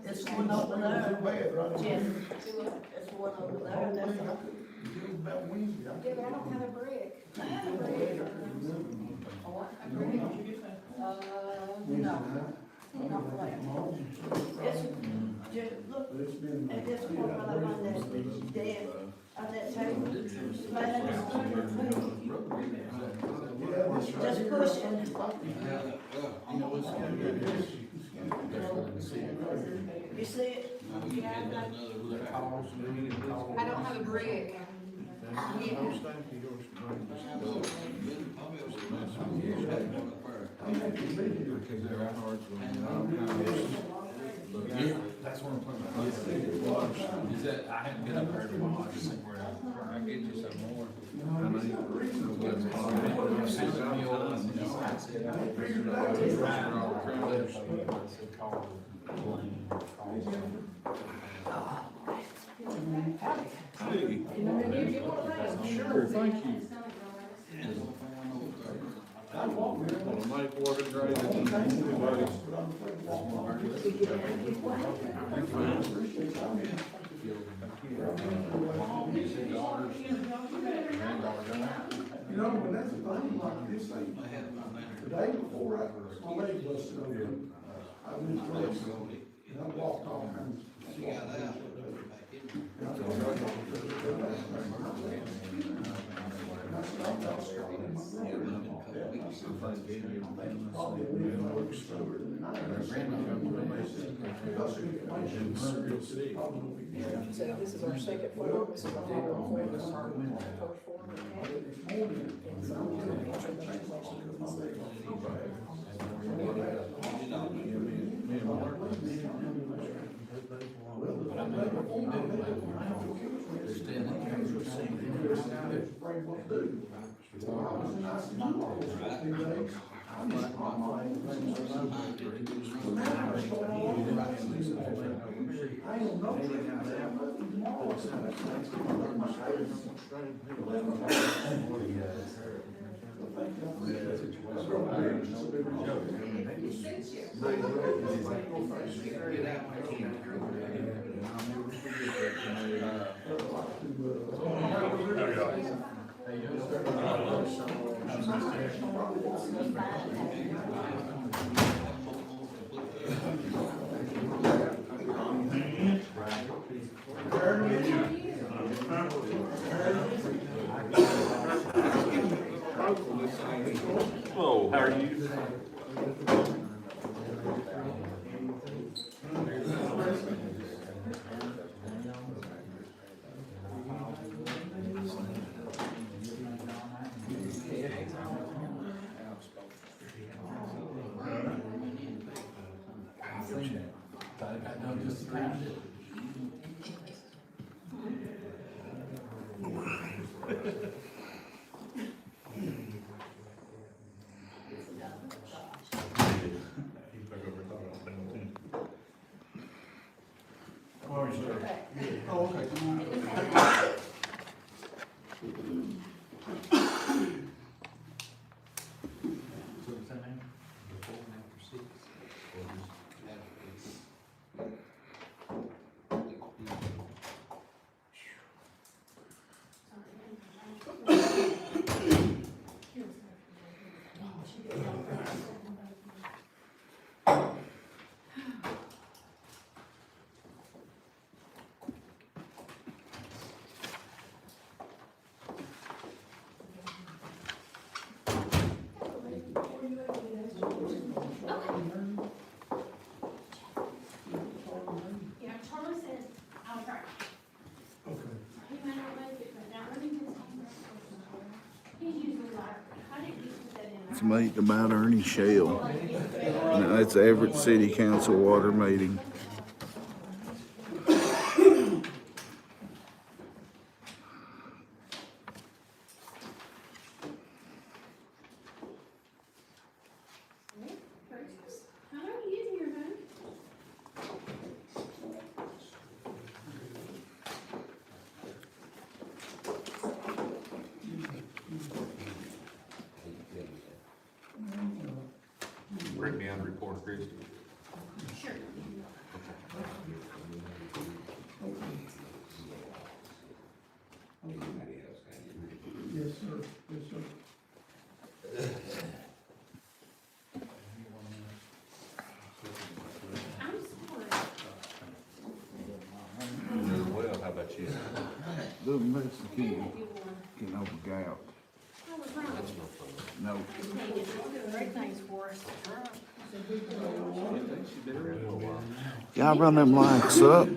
It's one over there. Jen, it's one over there, that's all. Dude, I don't have a brick. I have a brick. A brick? No. Not like. It's, just look, at this one, while I'm on this dead, on that table, right at the start, just push it. You see it? I don't have a brick. That's what I'm talking about. Is that, I haven't been up there in a while, I just think where I get you some more. Sure, thank you. Well, make water great. You know, when that's a thing like this thing, the day before my leg busted open, I went to place, and I walked off and. She got out. So this is our second floor, this is our first floor. Oh, how are you? Oh, okay. Yeah, Charlie said, I'll try. Okay. He may not make it, but now let me just. He's usually like, I didn't used to put that in. To meet the Mount Ernie Shale. Now, it's the Evarts City Council water meeting. How long are you using your phone? break me down the report, Chris? Sure. Yes, sir, yes, sir. I'm sorry. Doing well, how about you? Doing Mexican, Give you one. getting over gout. I was wrong. No, Hey, it's doing great things for us. She's been around for a while. y'all run them lights up.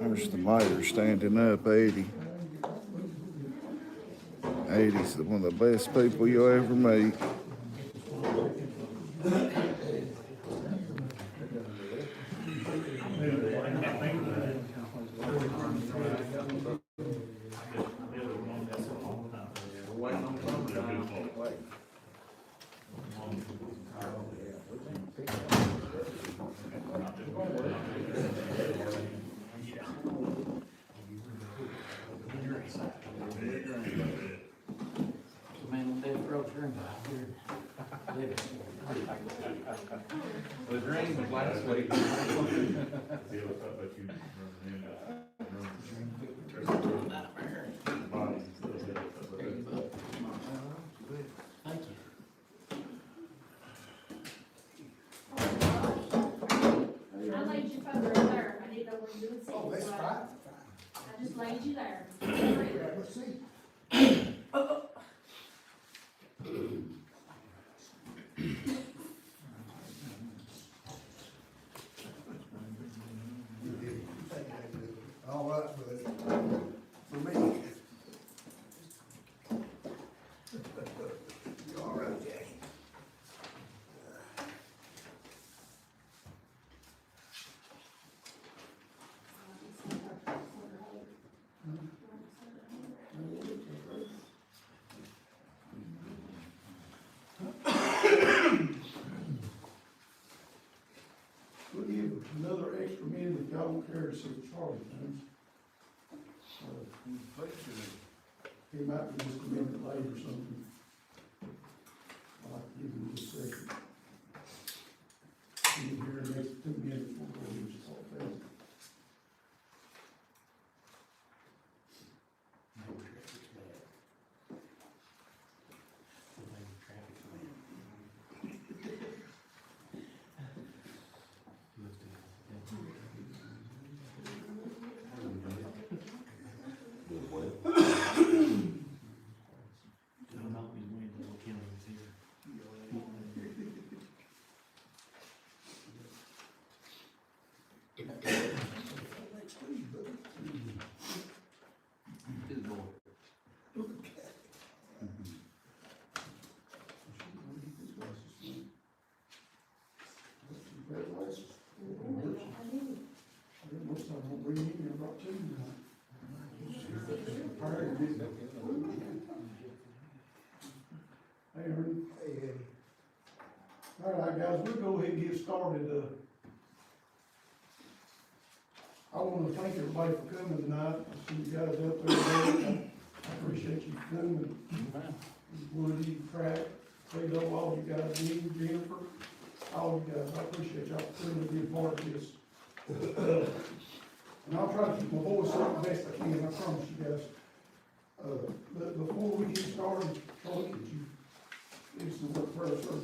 There's the mayor standing up, 80. 80's one of the best people you'll ever meet. The rain was last week. I laid you further there. I didn't know where you would sit. Oh, that's so fine. I just laid you there. Let's see. All right, buddy. For me. You all right, Jackie? We'll give another extra minute if y'all don't care to see Charlie, man. He might be just a minute late or something. I'll have to give him just a second. He'll be here in the next 2 minutes, we'll go ahead and start that. Congratulations. Most of them won't bring in here about two tonight. Hey, Ernie. Hey, Eddie. All right, guys, we'll go ahead and get started. I want to thank everybody for coming tonight. I see you guys out there. I appreciate you coming. Woody, Pratt, Fredo, all you guys, Dean, Jennifer, all you guys, I appreciate y'all for coming to be a part of this. And I'll try to keep my voice up the best I can, I promise you guys. But before we get started, Charlie, could you do some work for us, sir?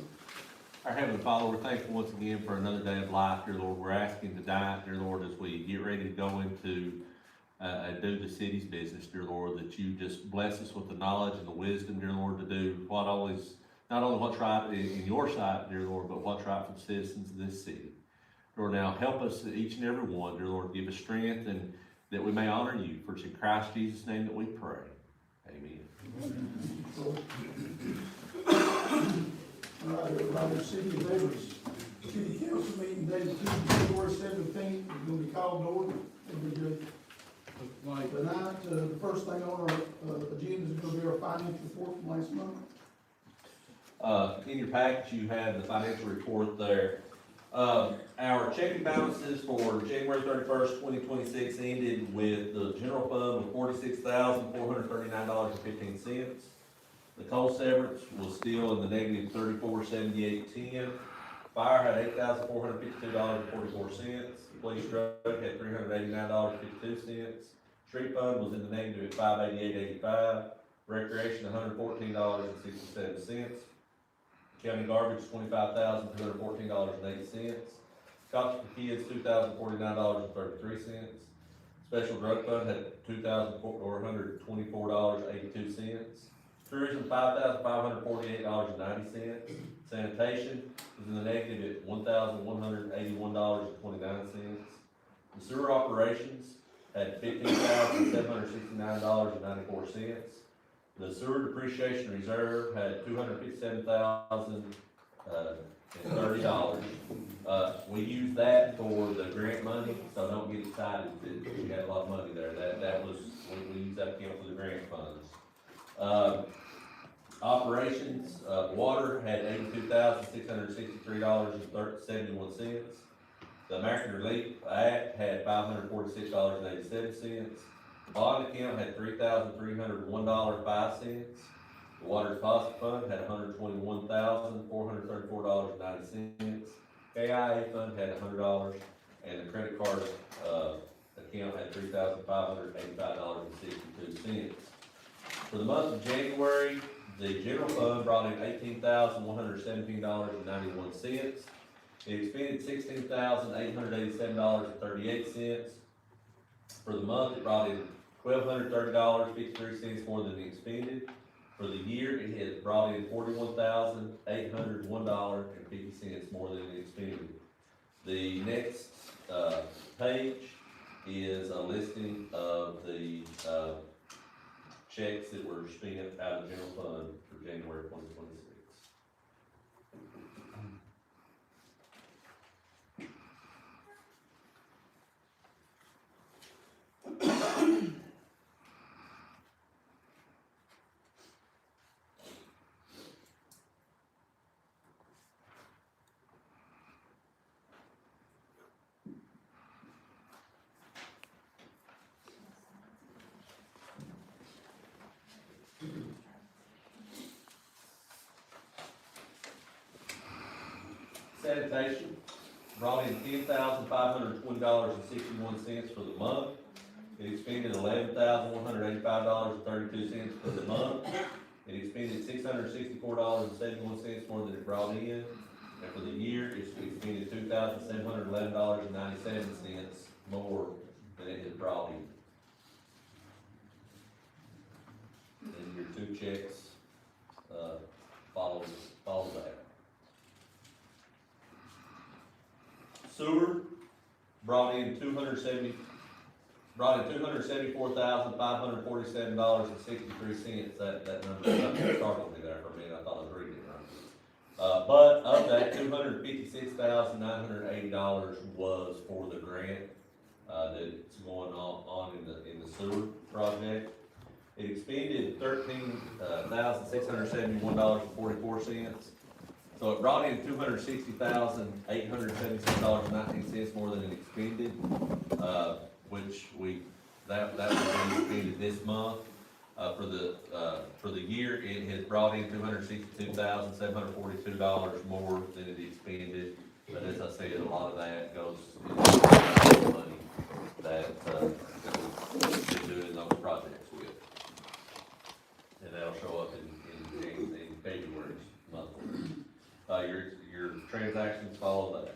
Our Heavenly Father, we're thankful once again for another day of life, dear Lord. We're asking tonight, dear Lord, as we get ready to go into do the city's business, dear Lord, that you just bless us with the knowledge and the wisdom, dear Lord, to do not only what's right in your sight, dear Lord, but what's right for the citizens of this city. Lord, now help us, each and every one, dear Lord, give us strength and that we may honor you. For it's in Christ Jesus' name that we pray. Amen. All right, everybody, City of Evarts, City Council meeting dated Tuesday, February 17th, is gonna be called to order. It'll be good. Tonight, the first thing on our agenda is gonna be our financial report from last month. In your package, you have the financial report there. Our checking balances for January 31st, 2026 ended with the general fund with $46,439.15. The coal severance was still in the negative $34.78.10. Fire had $8,452.44. The police drug had $389.52. Street fund was in the negative at $588.85. Recreation, $114.67. County garbage, $25,214.08. Cops for kids, $2,049.33. Special drug fund had $2,424.82. Tourism, $5,548.90. Sanitation was in the negative at $1,181.29. The sewer operations had $15,769.94. The sewer depreciation reserve had $257,030. We used that for the grant money, so don't get excited that we had a lot of money there. That was, we used that account for the grant funds. Operations, water had $82,663.71. The American Relief Act had $546.87. Bond account had $3,301.05. The water deposit fund had $121,434.90. KIA fund had $100, and the credit card, account had $3,585.62. For the month of January, the general fund brought in $18,117.91. It expended $16,887.38. For the month, it brought in $1,230.53 more than it expended. For the year, it has brought in $41,801.50 more than it expended. The next page is a listing of the checks that were spent out of the general fund for January 2026. Sanitation brought in $10,520.61 for the month. It expended $11,185.32 for the month. It expended $664.71 more than it brought in. And for the year, it expended $2,711.97 more than it had brought in. And your two checks, follow that. Sewer brought in $274,547.63. That number startled me there for a minute. I thought I was reading it right. But of that, $256,980 was for the grant that's going on in the sewer project. It expended $13,671.44. So it brought in $260,877.19 more than it expended, which that was expended this month. For the year, it has brought in $262,742 more than it expended. But as I said, a lot of that goes into money that we've been doing those projects with, and that'll show up in February's month. Your transactions follow that.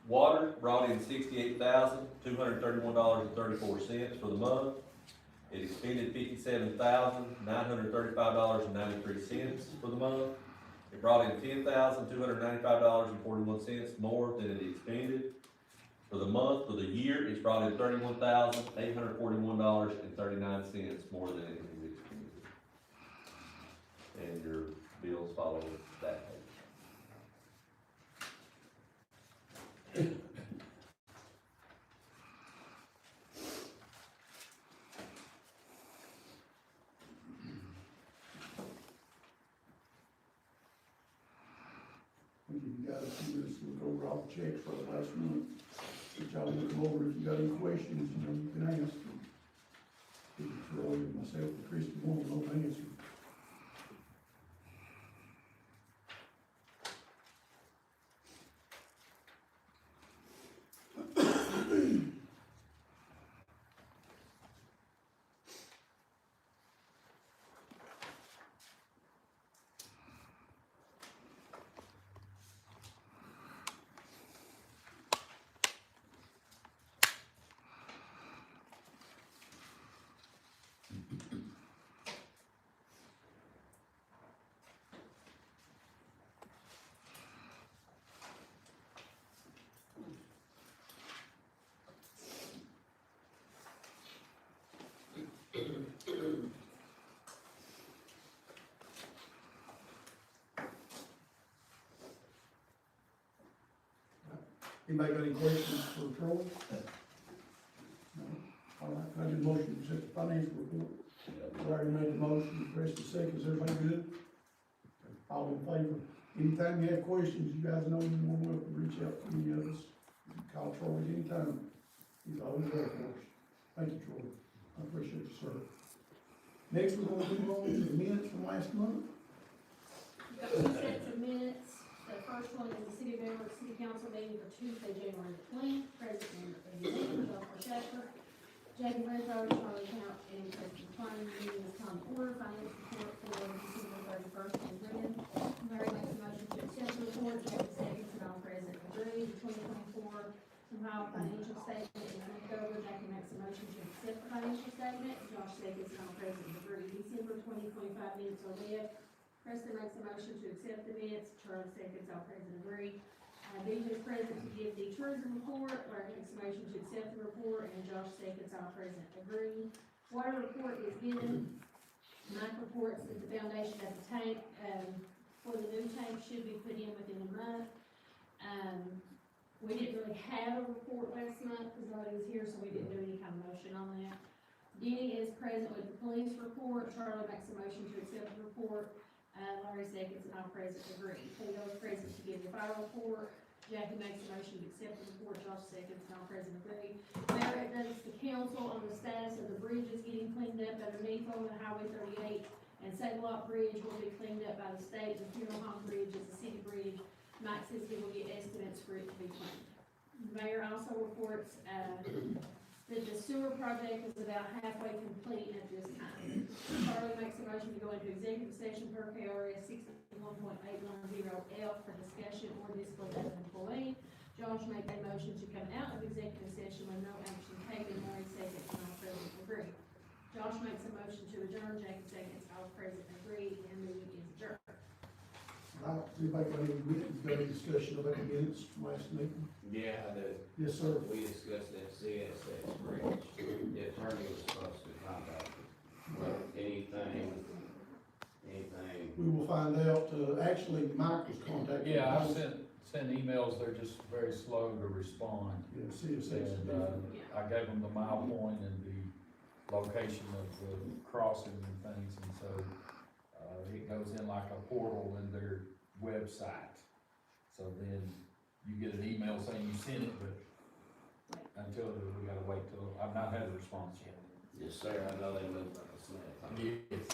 Water brought in $68,231.34 for the month. It expended $57,935.93 for the month. It brought in $10,295.41 more than it expended. For the month, for the year, it's brought in $31,841.39 more than it is expended. And your bills follow that page. questions, if you got a few minutes to look over all the checks for the last month, which I'll look them over, if you got any questions, you know, you can ask. Either Troy, myself, or Christie, won't know the answer. Anybody got any questions for Troy? No? All right, can I get a motion to accept the financial report? Larry made the motion, press the second, is everybody good? All in favor? Anytime you have questions, you guys know you're more welcome to reach out to any of us. You can call Troy anytime. He's always there for us. Thank you, Troy. I appreciate you, sir. Next, we're gonna move on to the minutes from last month. We've got 2 sets of minutes. The first one is the City of Evarts City Council meeting for Tuesday, January the 20th. President and Executive Dr. Shafer, Jackie Renfro, Charlie Couch, and President Klein. Meeting is come to order. Finance report for December 31st and read. Mary makes a motion to accept the report. Jackie seconds, and all present agree. The 2024 Ohio financial statement is looked over. Jackie makes a motion to accept the financial statement. Josh seconds, and all present agree. December 2025 minutes are read. Preston makes a motion to accept the minutes. Charlie seconds, all present agree. BJ is present to give the tourism report. Larry makes a motion to accept the report, and Josh seconds, all present agree. Water report is given. Mike reports that the foundation of the tank, for the new tank should be put in within a month. We didn't really have a report last month because nobody was here, so we didn't do any kind of motion on that. Denny is present with the police report. Charlie makes a motion to accept the report. Larry seconds, and all present agree. Theo is present to give the fire report. Jackie makes a motion to accept the report. Josh seconds, and all present agree. Mayor updates the council on the status of the bridges getting cleaned up underneath on the Highway 38 and Save Lot Bridge will be cleaned up by the state. The Funeral Home Bridge is a city bridge. Mike says he will get estimates for it to be cleaned. The mayor also reports that the sewer project is about halfway complete at this time. Charlie makes a motion to go into executive session per KRS 61.810F for discussion or discipline of an employee. Josh made a motion to come out of executive session with no action taken. Larry seconds, and all present agree. Josh makes a motion to adjourn. Jackie seconds, all present agree, and meeting is adjourned. Right, anybody got any written, got any discussion about the minutes from last meeting? Yeah, I do. Yes, sir. We discussed that CSX bridge. The attorney was supposed to contact us. Anything. We will find out, actually, Mike was contacted. Yeah, I've sent emails, they're just very slow to respond. Yeah, CSX. And, I gave them the mile point and the location of the crossing and things, and so, it goes in like a portal in their website. So then you get an email saying you sent it, but until we gotta wait till, I've not had a response yet. Yes, sir, I know they moved like a snap. Yes.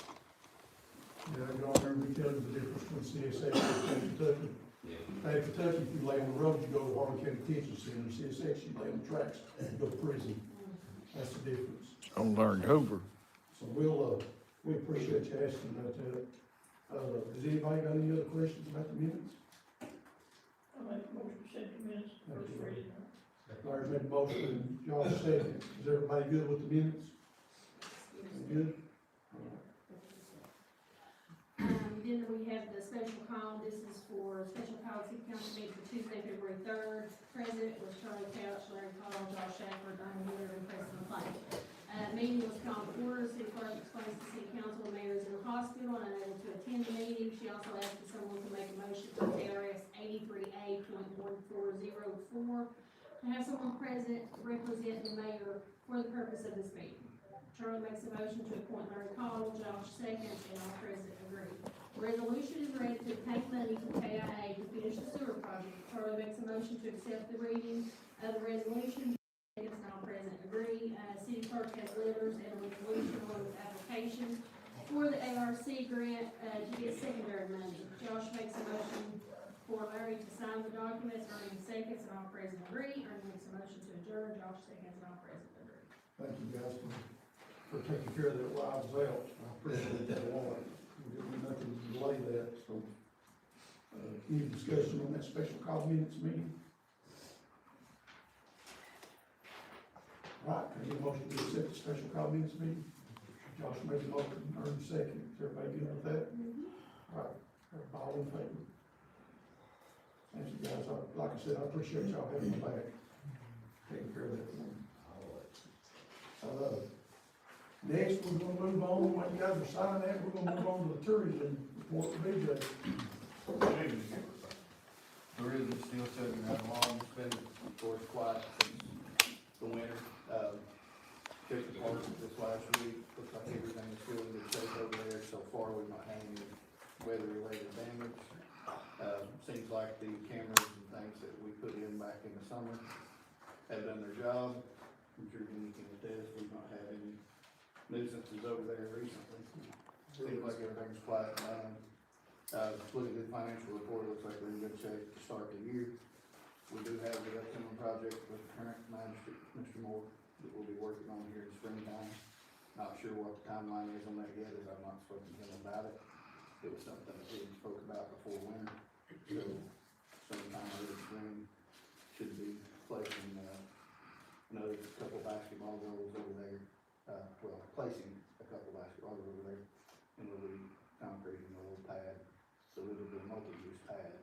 Yeah, y'all remember we tell you the difference between CSX and Kentucky? Yeah. Hey, Kentucky, if you lay on the road, you go to Harlan County Detention Center. CSX, you lay on the tracks, you go to prison. That's the difference. I'm learned Hoover. So we appreciate you asking about that. Has anybody got any other questions about the minutes? I make a motion to accept the minutes, first reading. Larry made a motion, Josh second. Is everybody good with the minutes? Good? Then we have the special call. This is for special call city council meeting for Tuesday, February 3rd. President was Charlie Couch, Larry Call, Josh Shafer, Diane Miller, and Preston Clay. Meeting was called to order. City clerk explains to city council the mayor is in the hospital and unable to attend the meeting. She also asked for someone to make a motion for KRS 83A.1404 to have someone present represent the mayor for the purpose of this meeting. Charlie makes a motion to appoint Larry Call, Josh seconds, and all present agree. Resolution is read to take money from KIA to finish the sewer motion to accept the reading of the resolution. Seconds, and all present agree. City clerk has letters and a resolution along with application for the ARC grant, to get secondary money. Josh makes a motion for Larry to sign the documents. Ernie seconds, and all present agree. Ernie makes a motion to adjourn. Josh seconds, and all present agree. Thank you guys for taking care of that while I was out. I appreciate that a lot. We didn't do nothing to delay that, so. Any discussion on that special call minutes meeting? Right, can I get a motion to accept the special call minutes meeting? Josh made a motion, Ernie second. Is everybody good with that? Right, everybody all in favor? Thank you guys. Like I said, I appreciate y'all having me back, taking care of that for me. Next, we're gonna move on, while you guys are signing that, we're gonna move on to the tourism report for BJ. Tourism still chugging right along, it's been, of course, quiet since the winter. Checked the park this last week, looks like everything is still in good shape over there. So far, we've not had any weather-related damage. Seems like the cameras and things that we put in back in the summer have done their job. I'm sure you can attest, we've not had any nuisances over there recently. Seems like everything's quiet down. Looking at the financial report, it looks like we're in good shape to start the year. We do have the upcoming project with current magistrate, Mr. Moore, that we'll be working on here in springtime. Not sure what the timeline is on that yet, as I've not spoken to him about it. It was something that we spoke about before winter, so sometime early spring should be placing, another couple basketball goals over there. Placing a couple basketball goals over there, and we'll be concreting a little pad. So it'll be a multi-use pad.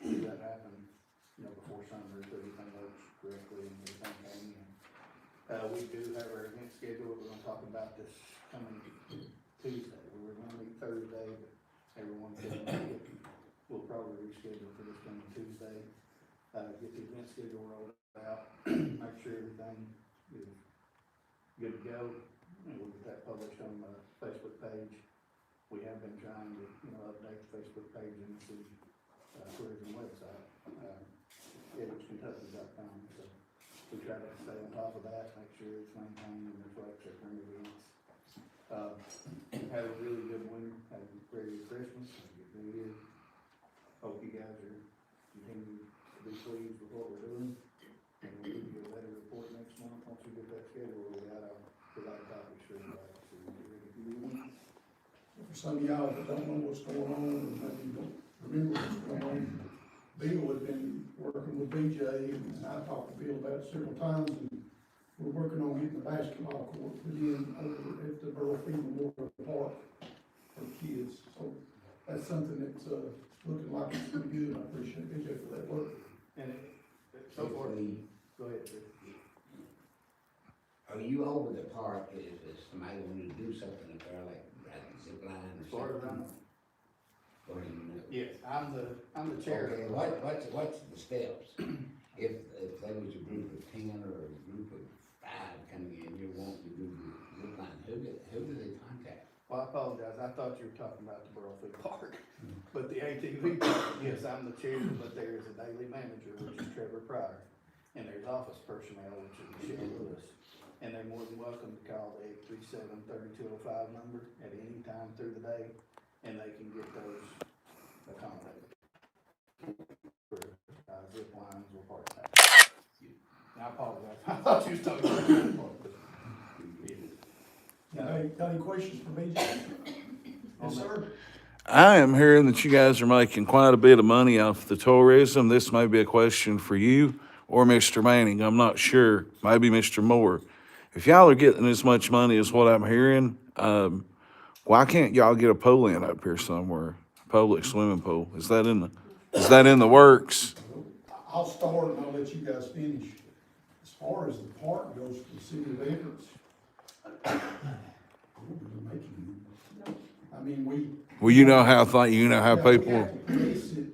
See that happen, before summer, so everything works correctly and everything came in. We do have our event schedule, we're gonna talk about this coming Tuesday. We were gonna meet Thursday, but everyone couldn't make it. We'll probably reschedule for this coming Tuesday. Get the event schedule rolled out, make sure everything is good to go, and we'll get that published on the Facebook page. We have been trying to, update the Facebook page and the tourism website, EvartsKentucky.com, so we try to stay on top of that, make sure it's maintained and reflects our current events. Had a really good winter, had a very good Christmas, had a good New Year. Hope you guys are continuing to be pleased with what we're doing, and we'll give you a better report next month. Once we get that schedule rolled out, I'll provide copies for everybody, so we get ready for you. For some of y'all that don't know what's going on, and maybe don't remember what's going on, Bill had been working with BJ, and I talked to Bill about it several times, and we're working on getting the basketball court put in over at the Burlfield Memorial Park for kids. So that's something that's, looking like it's pretty good, and I appreciate BJ for that work. And so far, go ahead, sir. Are you over the park, is somebody wanting to do something up there, like zip line or As far as I something? know. Or do you know? Yes, I'm the chair. Okay, what's the steps? If there was a group of 10 or a group of 5 coming in, you're wanting to do the zip line, who do they contact? Well, I apologize, I thought you were talking about the Burlfield Park, but the ATV park, yes, I'm the chair, but there is a daily manager, which is Trevor Pryor, and there's office personnel, which is Michelle Lewis, and they're more than welcome to call the 837-3205 number at any time through the day, and they can get those accommodated for zip lines or park packs. I apologize, I thought you was talking about the park. Got any questions for BJ? Yes, sir. I am hearing that you guys are making quite a bit of money off the tourism. This may be a question for you or Mr. Manning. I'm not sure. Maybe Mr. Moore. If y'all are getting as much money as what I'm hearing, why can't y'all get a pool in up here somewhere? A public swimming pool. Is that in the works? I'll start and I'll let you guys finish. As far as the park goes for the city of Evarts, I mean, Well, you know how people. we have to police it,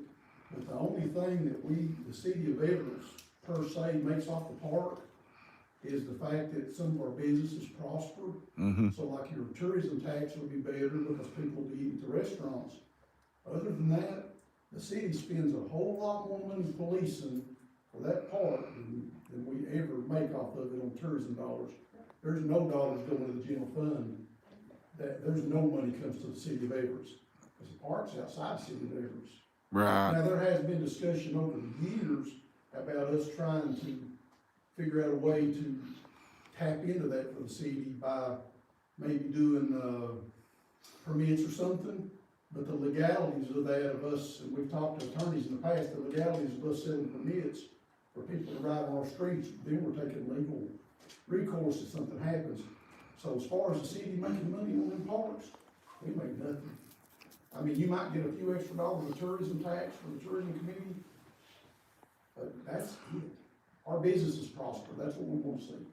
but the only thing that the city of Evarts per se makes off the park is the fact that some of our businesses prosper. Mm-hmm. So like your tourism tax will be better because people will be eating at the restaurants. Other than that, the city spends a whole lot more money policing for that park than we ever make off of it on tourism dollars. There's no dollars going to the general fund, there's no money comes to the city of Evarts, because the park's outside the city of Evarts. Right. Now, there has been discussion over the years about us trying to figure out a way to tap into that for the city by maybe doing, permits or something. But the legalities of that of us, and we've talked to attorneys in the past, the legalities of us selling permits for people to ride on our streets, then we're taking legal recourse if something happens. So as far as the city making money on them parks, we make nothing. I mean, you might get a few extra dollars of tourism tax for the tourism committee, but that's it. Our businesses prosper, that's what we want to see.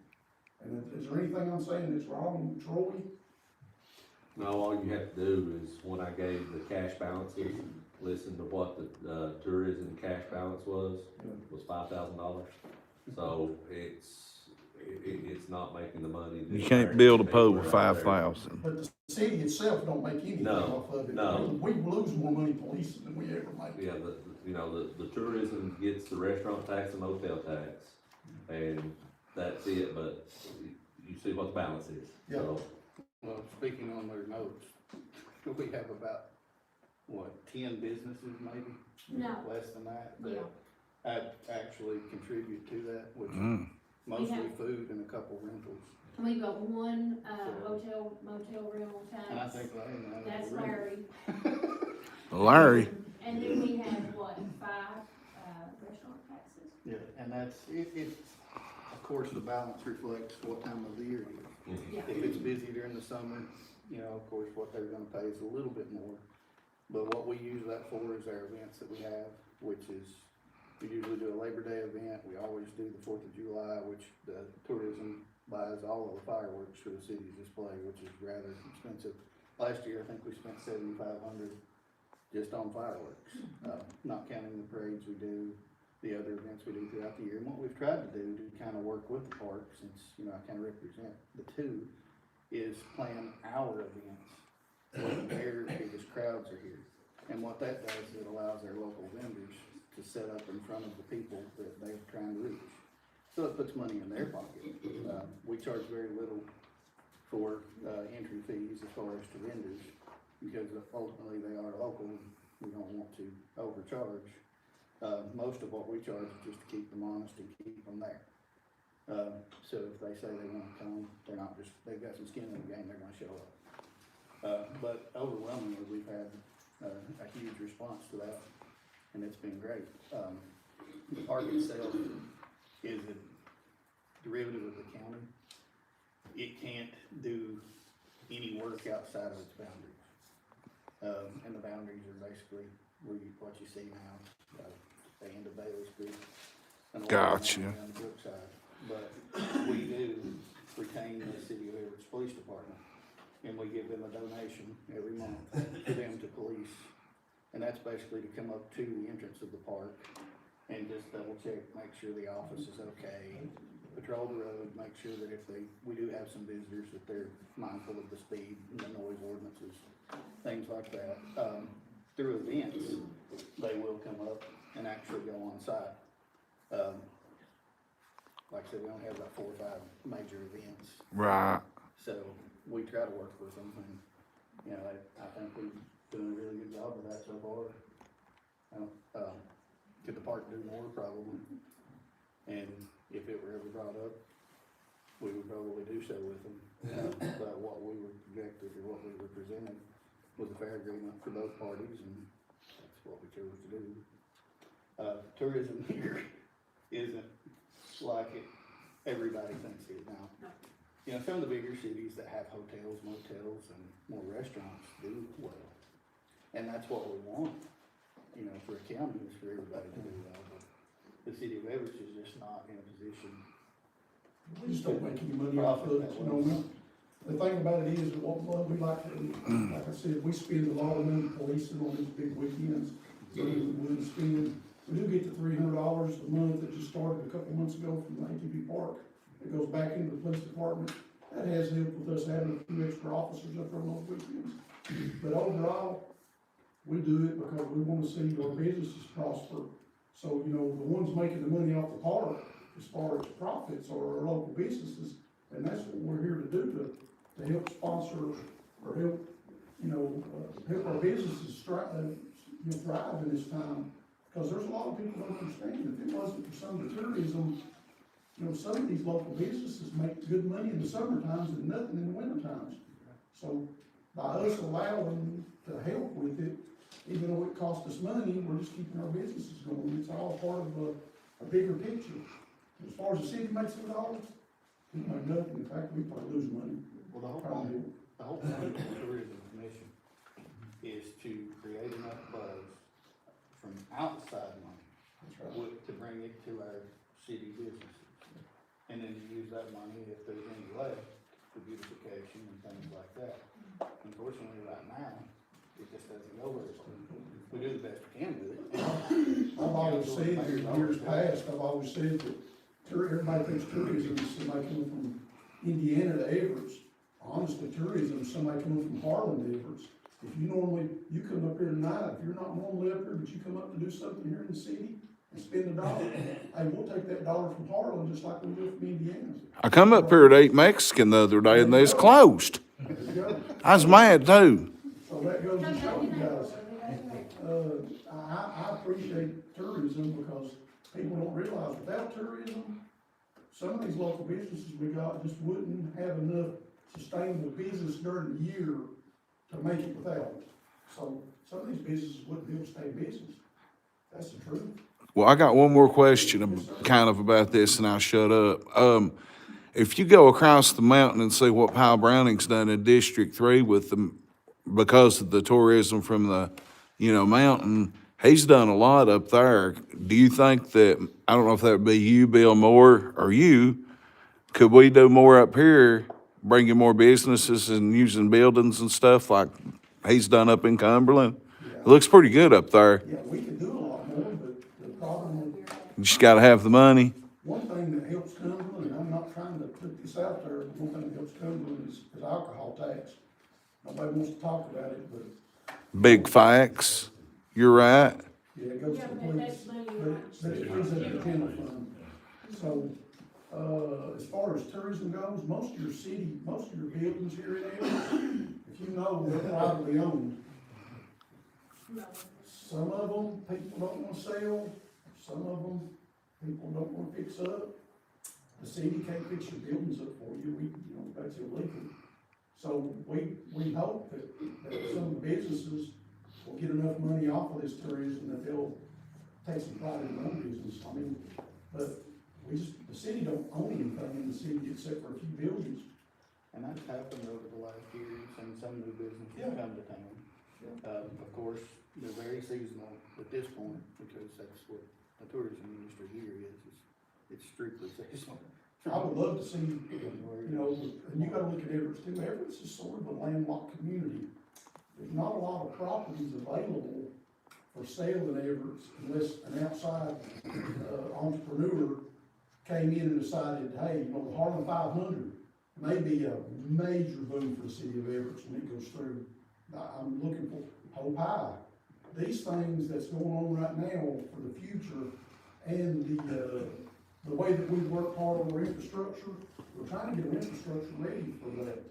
And is there anything I'm saying that's wrong, Troy? No, all you have to do is, when I gave the cash balances, listen to what the tourism cash balance was $5,000. So it's not making the money. You can't build a pole with 5,000. But the city itself don't make anything No, off of it. no. We lose more money policing than we ever make. Yeah, the tourism gets the restaurant tax and motel tax, and that's it, but you see what the balance is. Yeah. So, Well, speaking on their notes, we have about, 10 businesses maybe? No. Less than that, Yeah. that actually contribute to that, which is Mm. mostly have- food and a couple rentals. And we've got one, motel rental tax. And I think Larry. That's Larry. Larry, And then we have, what, 5, restaurant taxes? Yeah, and that's, of course, the balance reflects what time of the year it is. Yeah. If it's busy during the summer, of course, what they're gonna pay is a little bit more. But what we use that for is our events that we have, which is, we usually do a Labor Day event, we always do the 4th of July, which the tourism buys all of the fireworks for the city's display, which is rather expensive. Last year, I think we spent $7,500 just on fireworks, not counting the parades we do, the other events we do throughout the year. And what we've tried to do to kind of work with the park, since, I kind of represent the two, is plan our events when their biggest crowds are here. And what that does, it allows our local vendors to set up in front of the people that they're trying to reach. So it puts money in their pocket. We charge very little for entry fees as far as to vendors, because ultimately they are local, and we don't want to overcharge. Most of what we charge is just to keep them honest and keep them there. So if they say they wanna come, they're not just, they've got some skin in the game, they're gonna show up. But overwhelmingly, we've had a huge response to that, and it's been great. The park itself is a derivative of the county. It can't do any work outside of its boundaries. And the boundaries are basically what you see now, the end of Bailey Street. and a lot of Gotcha. them on the Brookside. But we do retain the City of Evarts Police Department, and we give them a donation every month for them to police. And that's basically to come up to the entrance of the park and just double check, make sure the office is okay, patrol the road, make sure that if we do have some visitors, that they're mindful of the speed and the noise ordinances, things like that. Through events, they will come up and actually go on site. Like I said, we only have about 4 or 5 major events. Right. So we try to work with them, and, I think we're doing a really good job of that so far. Could the park do more? Probably. And if it were ever brought up, we would probably do so with them. But what we were projected, or what we were presented, was a fair agreement for both parties, and that's what we chose to do. Tourism here isn't like everybody thinks it is now. Some of the bigger cities that have hotels, motels, and more restaurants do well. And that's what we want, for a county, is for everybody to do well. But the city of Evarts is just not in a position. We just don't make any money off of it, The thing about it is, what we like to do, like I said, we spend a lot of money policing on these big weekends. So we do get the $300 a month that just started a couple months ago from the ATV Park. It goes back into the police department. That has helped with us having a few extra officers up there on those weekends. But overall, We do it because we wanna see our businesses prosper. So, you know, the ones making the money off the park, as far as profits, are our local businesses, and that's what we're here to do, to help sponsor or help, you know, help our businesses thrive in this time. Because there's a lot of people don't understand, if it wasn't for some of the tourism, you know, some of these local businesses make good money in the summer times and nothing in the winter times. So by us allowing to help with it, even though it costs us money, we're just keeping our businesses going. It's all part of a bigger picture. As far as the city makes $2, we make nothing. In fact, we probably lose money. Well, the whole point of the tourism commission is to create enough buzz from outside money That's right. to bring it to our city businesses. And then to use that money if there's any left for beautification and things like that. Unfortunately, right now, it just doesn't go very far. We do the best we can with it. I've always said, in years past, I've always said that everybody thinks tourism is somebody coming from Indiana to Evarts. Honestly, tourism is somebody coming from Harlan to Evarts. If you come up here tonight, if you're not normally up here, but you come up to do something here in the city and spend $1, hey, we'll take that dollar from Harlan just like we do from Indiana. I come up here to eat Mexican the other day and they was closed. There you go. I was mad too. So that goes to show you guys, I appreciate tourism because people don't realize without tourism, some of these local businesses we got just wouldn't have enough sustainable business during the year to make it without it. So some of these businesses wouldn't be able to stay in business. That's the truth. Well, I got one more question kind of about this and I'll shut up. If you go across the mountain and see what Powell Browning's done in District 3 with them, because of the tourism from the, mountain, he's done a lot up there. Do you think that, I don't know if that would be you, Bill Moore, or you, could we do more up here, bringing more businesses and using buildings and stuff like he's done up in Cumberland? It looks pretty good up there. Yeah, we could do a lot more, but the problem is, You just gotta have the money. one thing that helps Cumberland, and I'm not trying to put this out there, but one thing that helps Cumberland is alcohol tax. Nobody wants to talk about it, but Big facts. You're right. yeah, it goes to Yeah, the but police, that's money but you're it frees up the general fund. So, as far as tourism goes, most of your buildings here in Evansville, if you know, they're privately owned. Some of them, people don't wanna sell, some of them, people don't wanna fix up. The city can't fix your buildings up for you, that's illegal. So we hope that some of the businesses will get enough money off of this tourism that they'll take some pride in their own business. I mean, but the city don't own anything in the city except for a few buildings. And that's happened over the last year, you've seen some new businesses Yeah. come to town. Of course, they're very seasonal at this point, because that's what the tourism industry here is, it's strictly seasonal. I would love to see, and you gotta look at Evarts too. Evarts is sort of a landlocked community. There's not a lot of properties available for sale in Evarts unless an outside, entrepreneur came in and decided, hey, the Harlan 500 may be a major boom for the city of Evarts when it goes through. I'm looking for Hope High. These things that's going on right now for the future and the way that we work hard on our infrastructure, we're trying to get our infrastructure ready for that.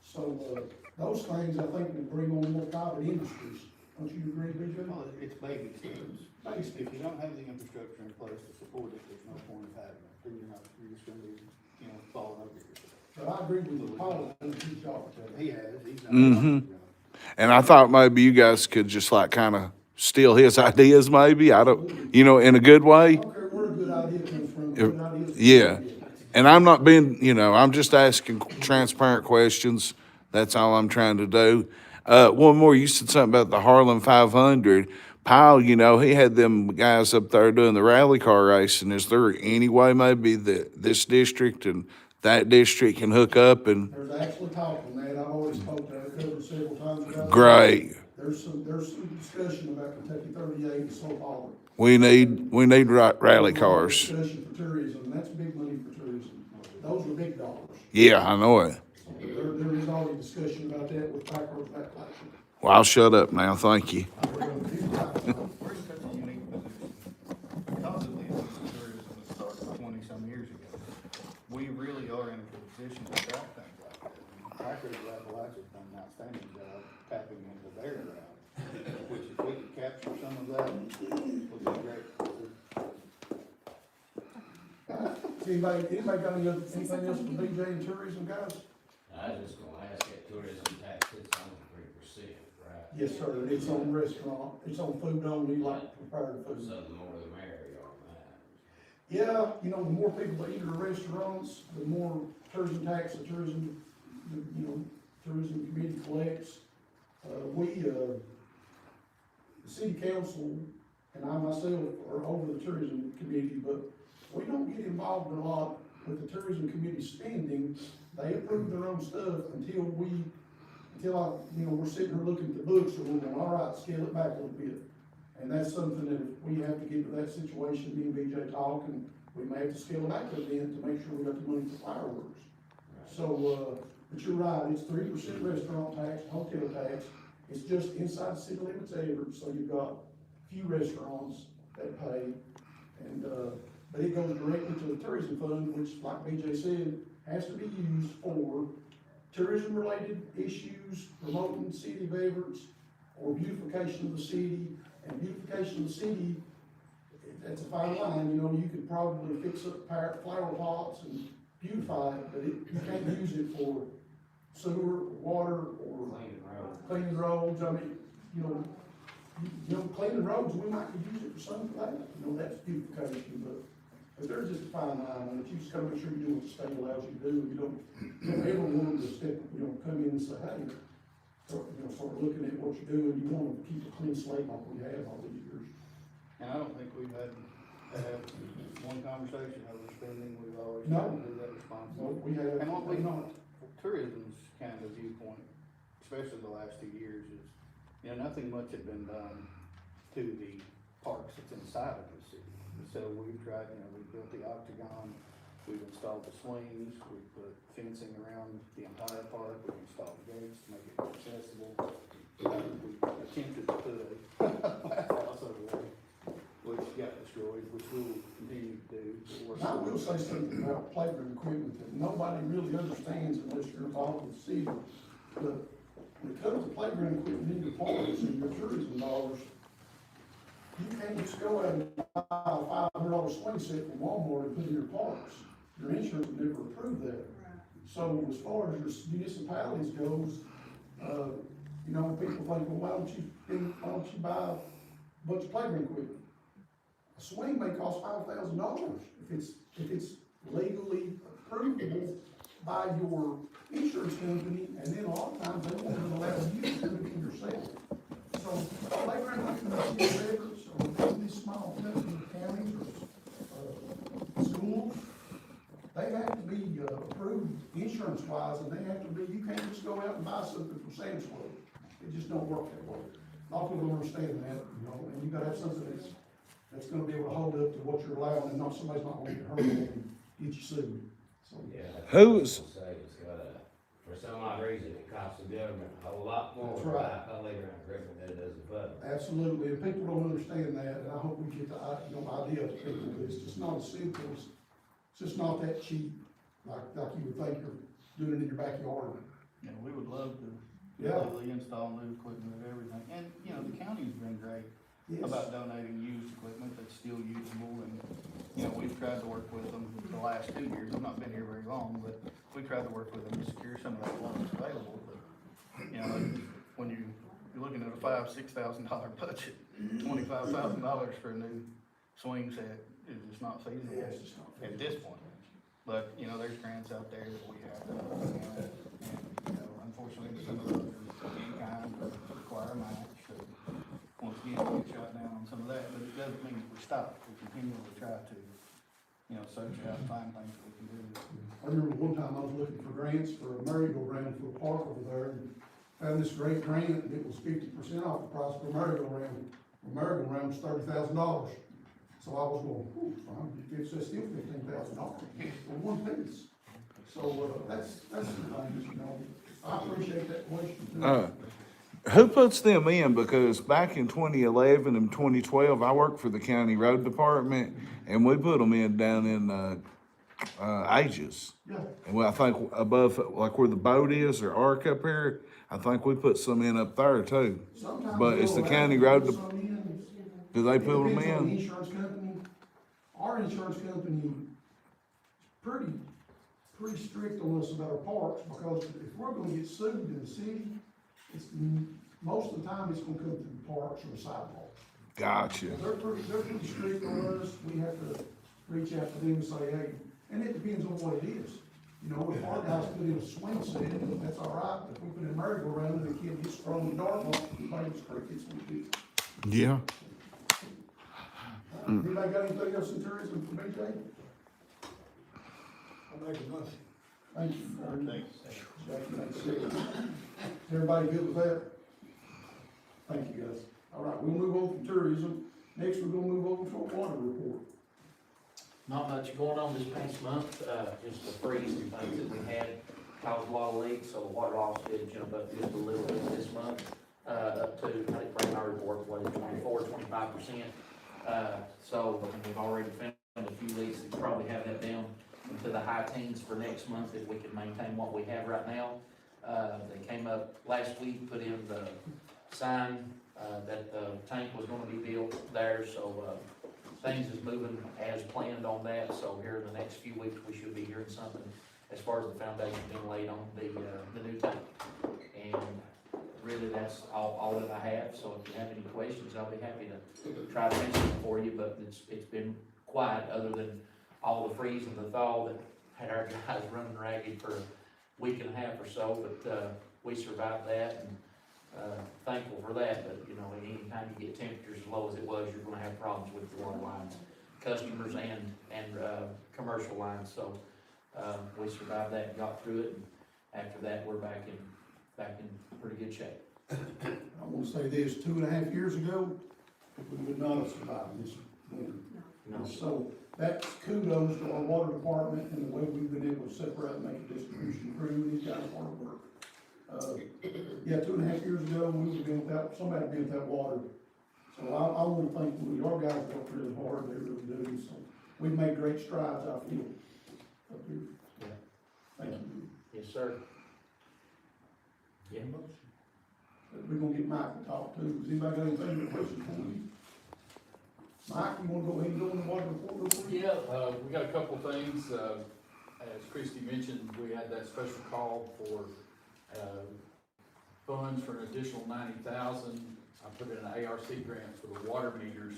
So, those things I think will bring on more private industries. Don't you agree, BJ? Well, it's baby steps. If you don't have the infrastructure in place to support it, there's no point of having it, then you're just gonna be, falling over yourself. But I agree with Paul, I think he's talking to. He has, he's done. Mhm. And I thought maybe you guys could just like kind of steal his ideas maybe. I don't, in a good way. I don't care where a good idea comes from, good ideas. Yeah. And I'm not being, I'm just asking transparent questions. That's all I'm trying to do. One more, you said something about the Harlan 500. Powell, he had them guys up there doing the rally car racing. Is there any way maybe that this district and that district can hook up and? There's actually talk on that. I've already spoke to that covered several times ago. Great. There's some discussion about Kentucky 38 and Slope Harbor. We need rally cars. Discussion for tourism, and that's big money for tourism. Those are big dollars. Yeah, I know it. There is already discussion about that with backwards backlash. Well, I'll shut up now. Thank you. job tapping into their route, which if we can capture some of that, would be great. Anybody got anything else for BJ and tourism, guys? I was just gonna ask that tourism tax, it's only 3%, right? Yes, sir, it's on restaurant, it's on food only, like prepared So food. the more the merrier on that. Yeah, you know, the more people that eat at restaurants, the more tourism tax the tourism, tourism committee collects. The city council and I myself are over the tourism committee, but we don't get involved a lot with the tourism committee spending. They approve their own stuff until we're sitting here looking at the books and we're going, all right, scale it back a little bit. And that's something that if we have to get to that situation, me and BJ talk, and we may have to scale it back a bit to make sure we got the money for fireworks. So, but you're right, it's 3% restaurant tax, hotel tax. It's just inside the city limits of Evarts, so you've got a few restaurants that pay. And, but it goes directly to the tourism fund, which, like BJ said, has to be used for tourism-related issues, promoting the city of Evarts, or beautification of the city. And beautification of the city, that's a fine line, you could probably fix up flower pots and beautify it, but you can't use it for sewer, water, or cleaning roads. I mean, cleaning roads, we might could use it for something like that, that's beautification, but there's just a fine line, and you just gotta make sure you do what the state allows you to do, you don't ever want to step, come in and say, hey, start looking at what you're doing, you wanna keep a clean slate like we have all these years. And I don't think we've had to have one conversation over spending, we've always No. tried to do that responsibly. We have. And what we know, tourism's kind of viewpoint, especially the last 2 years, is, nothing much had been done to the parks that's inside of the city. So we've tried, we built the octagon, we've installed the swings, we've put fencing around the entire park, we've installed gates to make it accessible. We attempted to put a bathhouse over there, which got destroyed, which we'll continue to do. I will say something about playground equipment that nobody really understands unless you're involved with the city. But when it comes to playground equipment in your parks and your tourism dollars, you can't just go out and buy a $500 swing set from Walmart and put it in your parks. Your insurance would never approve that. So as far as your municipalities goes, people think, well, why don't you buy a bunch of playground equipment? A swing may cost $5,000 if it's legally approvable by your insurance company, and then a lot of times they won't even allow you to do it yourself. So playground equipment in Evarts or in these small counties or schools, they have to be approved insurance-wise, and they have to be. You can't just go out and buy something from Sam's Club. It just don't work that way. A lot of people don't understand that, and you gotta have something that's gonna be able to hold up to what you're allowing, and somebody's not gonna get hurt and get you sued. So, Yeah. Who is- Say it's for some odd reason, it costs the government a whole lot more That's to right. buy playground equipment than it does the public. absolutely, and people don't understand that, and I hope we get the, idea to people, but it's just not as simple as, it's just not that cheap, like you would think you're doing it in your backyard. We would love to Yeah. completely install new equipment and everything. And, the county's been great Yes. about donating used equipment that's still usable, and, we've tried to work with them the last 2 years. I've not been here very long, but we tried to work with them to secure some of that while it's available, but, when you're looking at a $5,000–6,000 budget, $25,000 for a new swing set is just not feasible Yeah, it's just not at this point. But, there's grants out there that we have to, and, unfortunately, some of those are in kind or require a match, so once again, we get shot down on some of that, but it doesn't mean that we stop. We continually try to, search out and find things that we can do. I remember one time I was looking for grants for a merry-go-round for a park over there, and found this great grant, and it was 50% off the price for a merry-go-round. A merry-go-round was $30,000. So I was going, it's still $15,000 for one piece. So, that's the thing, I appreciate that question. Who puts them in? Because back in 2011 and 2012, I worked for the county road department, and we put them in down in ages. Yeah, And well, I think above, like where the boat is or arc up here, I think we put some in up there too. sometimes. But it's the they'll county have road to to- put some in. Do they put them It depends on the in? insurance company. Our insurance company is pretty strict on us about our parks, because if we're gonna get sued in the city, it's, most of the time, it's gonna come through the parks or the sidewalks. Gotcha. They're pretty strict on us. We have to reach out to them and say, hey, and it depends on what it is. You know, if our guys put in a swing set, that's all right, but if we put in a merry-go-round and the kid gets thrown in the dark, famous crickets, we do. Yeah. Anybody got anything else in tourism for me, Jay? I'll make a motion. Thank you. Jackie makes sense. Is everybody good with that? Thank you, guys. All right, we'll move on from tourism. Next, we're gonna move over to a water report. Not much going on this past month, just the freeze and things that we had caused a lot of leaks, so the water loss did jump up just a little bit this month, up to, I think, right in our report, what, 24-25%. So we've already found a few leaks that probably have that down into the high teens for next month if we can maintain what we have right now. They came up last week, put in the sign, that the tank was gonna be built there, so, things is moving as planned on that, so here in the next few weeks, we should be hearing something as far as the foundation being laid on the new tank. And really, that's all that I have, so if you have any questions, I'll be happy to try to answer them for you, but it's been quiet, other than all the freeze and the thaw that had our guys running ragged for a week and a half or so, but, we survived that, and, thankful for that, but, you know, anytime you get temperatures as low as it was, you're gonna have problems with the water lines, customers and commercial lines, so, we survived that, and got through it, and after that, we're back in pretty good shape. I wanna say this, 2.5 years ago, we would not have survived this winter. No. So that's kudos to our water department and the way we've been able to separate and make a distribution crew and these guys hard work. Yeah, 2.5 years ago, we would have been without, somebody would be without water. So I wanna thank you, our guys worked really hard, they really do, so we've made great strides, I feel, up here. Yeah. Thank you. Yes, sir. Yeah. We're gonna get Mike to talk too. Has anybody got anything, questions for me? Mike, you wanna go ahead and go in the water report real quick? Yeah, we got a couple things, as Christie mentioned, we had that special call for, funds for an additional $90,000. I put in an ARC grant for the water meters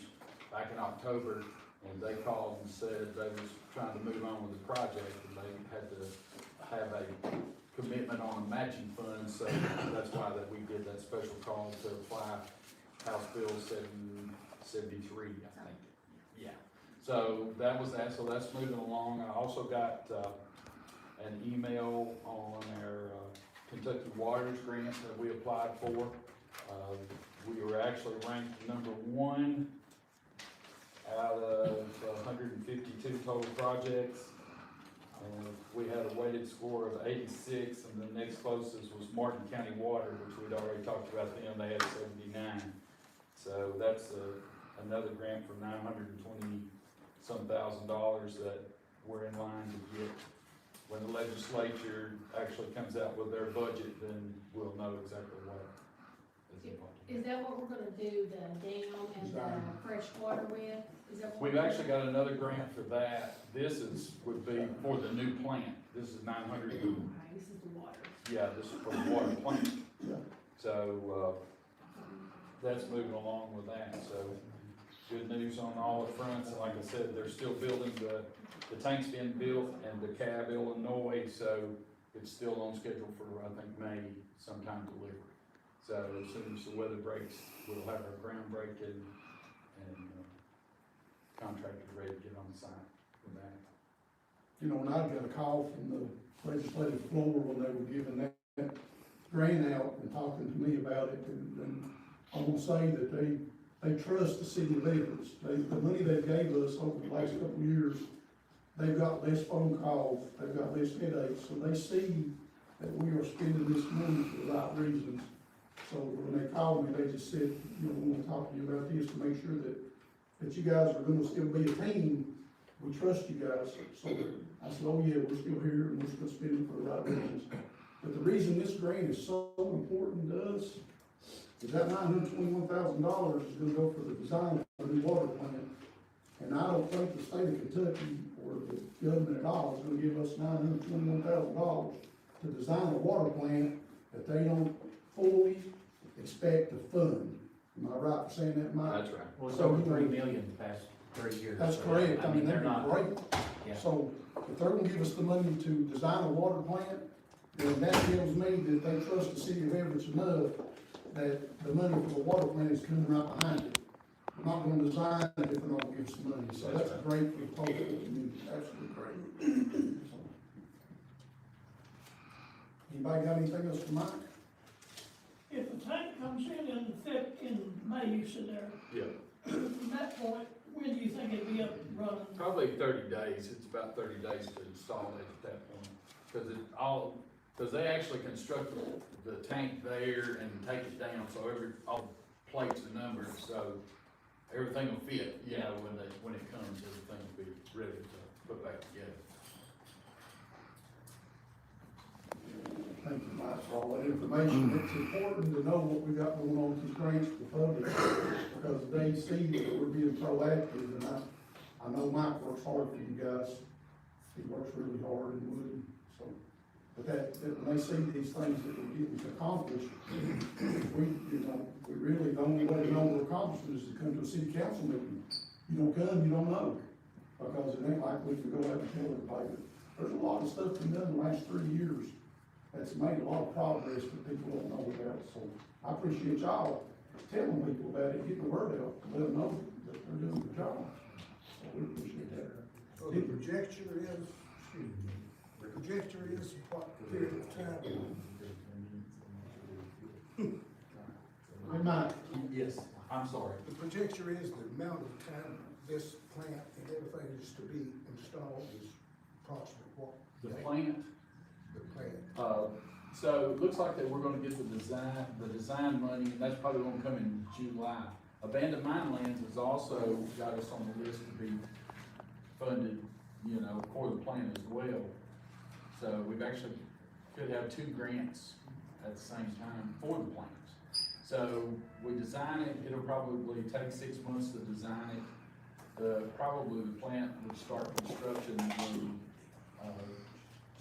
back in October, and they called and said they was trying to move on with the project, and they had to have a commitment on a matching fund, so that's why that we did that special call to apply House Bill 773, I think. Yeah. So that was that, so that's moving along. I also got, an email on our, Kentucky Waters grant that we applied for. We were actually ranked number 1 out of 152 total projects. We had a weighted score of 86, and the next closest was Martin County Water, which we'd already talked about them. They had 79. So that's another grant for $920-some thousand that we're in line to get. When the legislature actually comes out with their budget, then we'll know exactly what is involved. Is that what we're gonna do, the dam and the fresh water with? Is that what? We've actually got another grant for that. This would be for the new plant. This is 900. Okay, this is the water. Yeah, this is for the water plant. Yeah. So, that's moving along with that, so good news on all the fronts, and like I said, they're still building the tank's been built and the cab, Illinois, so it's still on schedule for, I think, May sometime delivery. So as soon as the weather breaks, we'll have our groundbreaking and contractor ready to get on the site for that. You know, when I got a call from the legislative floor when they were giving that grant out and talking to me about it, and I will say that they trust the city of Evarts. The money they gave us over the last couple of years, they've got less phone calls, they've got less headaches, so they see that we are spending this money for the right reasons. So when they called me, they just said, you know, we want to talk to you about this to make sure that you guys are gonna still be a team, we trust you guys. So I said, oh yeah, we're still here and we're still spending for the right reasons. But the reason this grant is so important to us is that $921,000 is gonna go for the design of the new water plant. And I don't think the state of Kentucky or the government at all is gonna give us $921,000 to design a water plant that they don't fully expect to fund. Am I right for saying that, Mike? That's right. Well, it's over 3 million the past 3 years. That's so, correct. I mean, they're that'd not, be great. yeah. So if they're gonna give us the money to design a water plant, then that tells me that they trust the city of Evarts enough that the money for the water plant is coming right behind it. I'm not gonna design it if they're not gonna give us the money. So that's great for the public community. Absolutely great. Anybody got anything else for Mike? If the tank comes in May, you said there, Yeah, from that point, when do you think it'd be up and running? probably 30 days. It's about 30 days to install it at that point. Because they actually construct the tank there and take it down, so all plates are numbered, so everything will fit, you know, when it comes, everything will be ready to put back together. Thank you, Mike, for all that information. It's important to know what we got going on with these grants for the public, because they see that we're being proactive, and I know Mike works hard for you guys. He works really hard and would, so. But that when they see these things that we're getting accomplished, we really, the only way to know we're accomplishing is to come to a city council meeting. You don't come, you don't know, because it ain't like we can go out and tell everybody. There's a lot of stuff been done in the last 3 years that's made a lot of progress that people don't know about. So I appreciate y'all telling people about it, getting the word out, let them know that they're doing a good job. So we appreciate that. So the projection is, the projection is what period of time? Hey, Mike, Yes, I'm sorry. The projection is the amount of time this plant and everything is to be installed is approximately what? The plant, The plant. so it looks like that we're gonna get the design money, and that's probably gonna come in July. Abandoned mine lands has also got us on the list to be funded, you know, for the plant as well. So we've actually could have 2 grants at the same time for the plants. So we design it, it'll probably take 6 months to design it. Probably the plant would start construction in,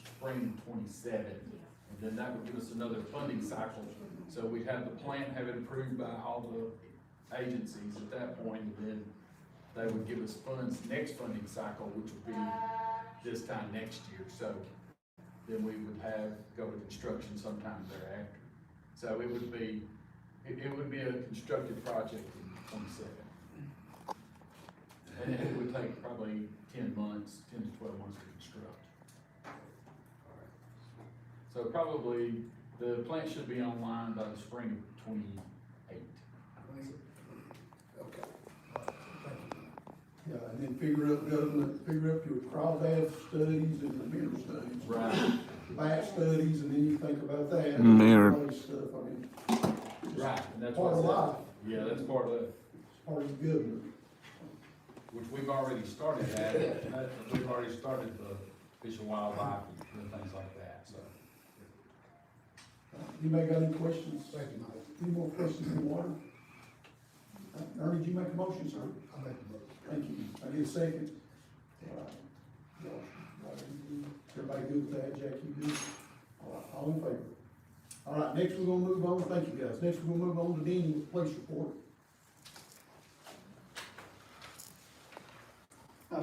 spring 27. And then that would give us another funding cycle. So we'd have the plant, have it approved by all the agencies at that point, and then they would give us funds next funding cycle, which would be this time next year. So then we would go to construction sometime thereafter. So it would be a constructed project in 27. And it would take probably 10 to 12 months to construct. So probably, the plant should be online by the spring of 28. Okay. Thank you. yeah, and then figure up your crawdad studies and the mirror studies. Right. Bat studies, and then you think about that. Mirror. All this stuff, I mean. Right, and that's Part of what's life, Yeah, that's part of it, it's part of the government. which we've already started at. We've already started the fish and wildlife and things like that, so. Anybody got any questions? Thank you, Mike. Any more questions in water? Ernie, did you make a motion, sir? I make the motion. Thank you. I need a second. All right. Josh, everybody good with that? Jack, you good? All right, all in favor? All right, next we're gonna move on, thank you guys. Next we're gonna move on to Danny with the police report.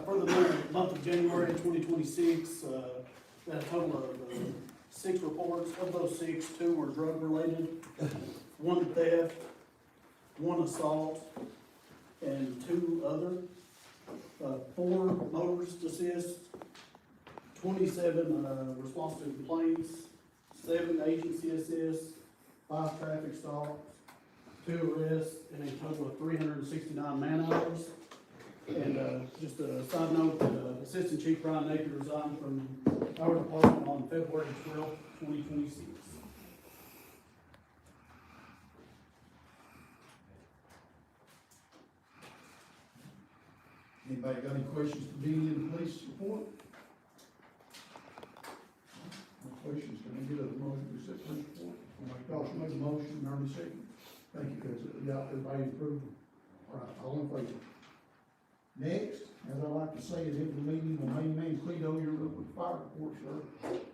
For the month of January 2026, we had a total of 6 reports. Of those 6, 2 were drug related, 1 theft, 1 assault, and 2 other. 4 motorist assist, 27 response to complaints, 7 agency assists, 5 traffic stops, 2 arrests, and a total of 369 man hours. And just a side note, Assistant Chief Brian Napier resigned from our department on February 12th, 2026. Anybody got any questions for Dean in the police report? No questions, can I get a motion to accept police report? Josh made a motion, Ernie second. Thank you, guys. Yeah, everybody approved. All right, all in favor? Next, as I like to say, is into the meeting, the main man, Cleo, you're up with fire report, sir.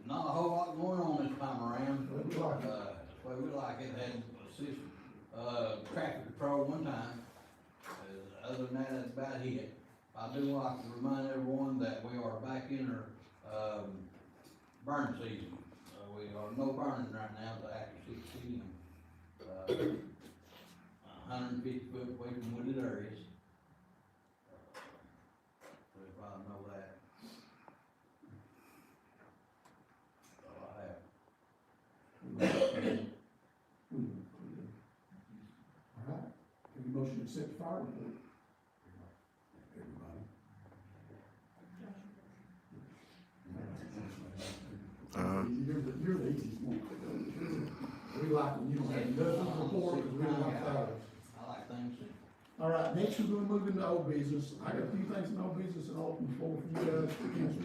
Not a whole lot going on this time around. Well, we like it. That's the way we like it, had assist, traffic control one time. Other than that, that's about it. I do like to remind everyone that we are back in our, burn season. We are no burning right now, but after 6 p.m. 150 foot away from wooded areas. So if I know that. That's all I have. All right, have a motion to accept the fire report. Everybody. You're the easiest one. We like when you don't have nothing to report, because we don't like fires. I like things that. All right, next we're gonna move into old business. I got a few things in old business and I'll open the floor for you guys to answer.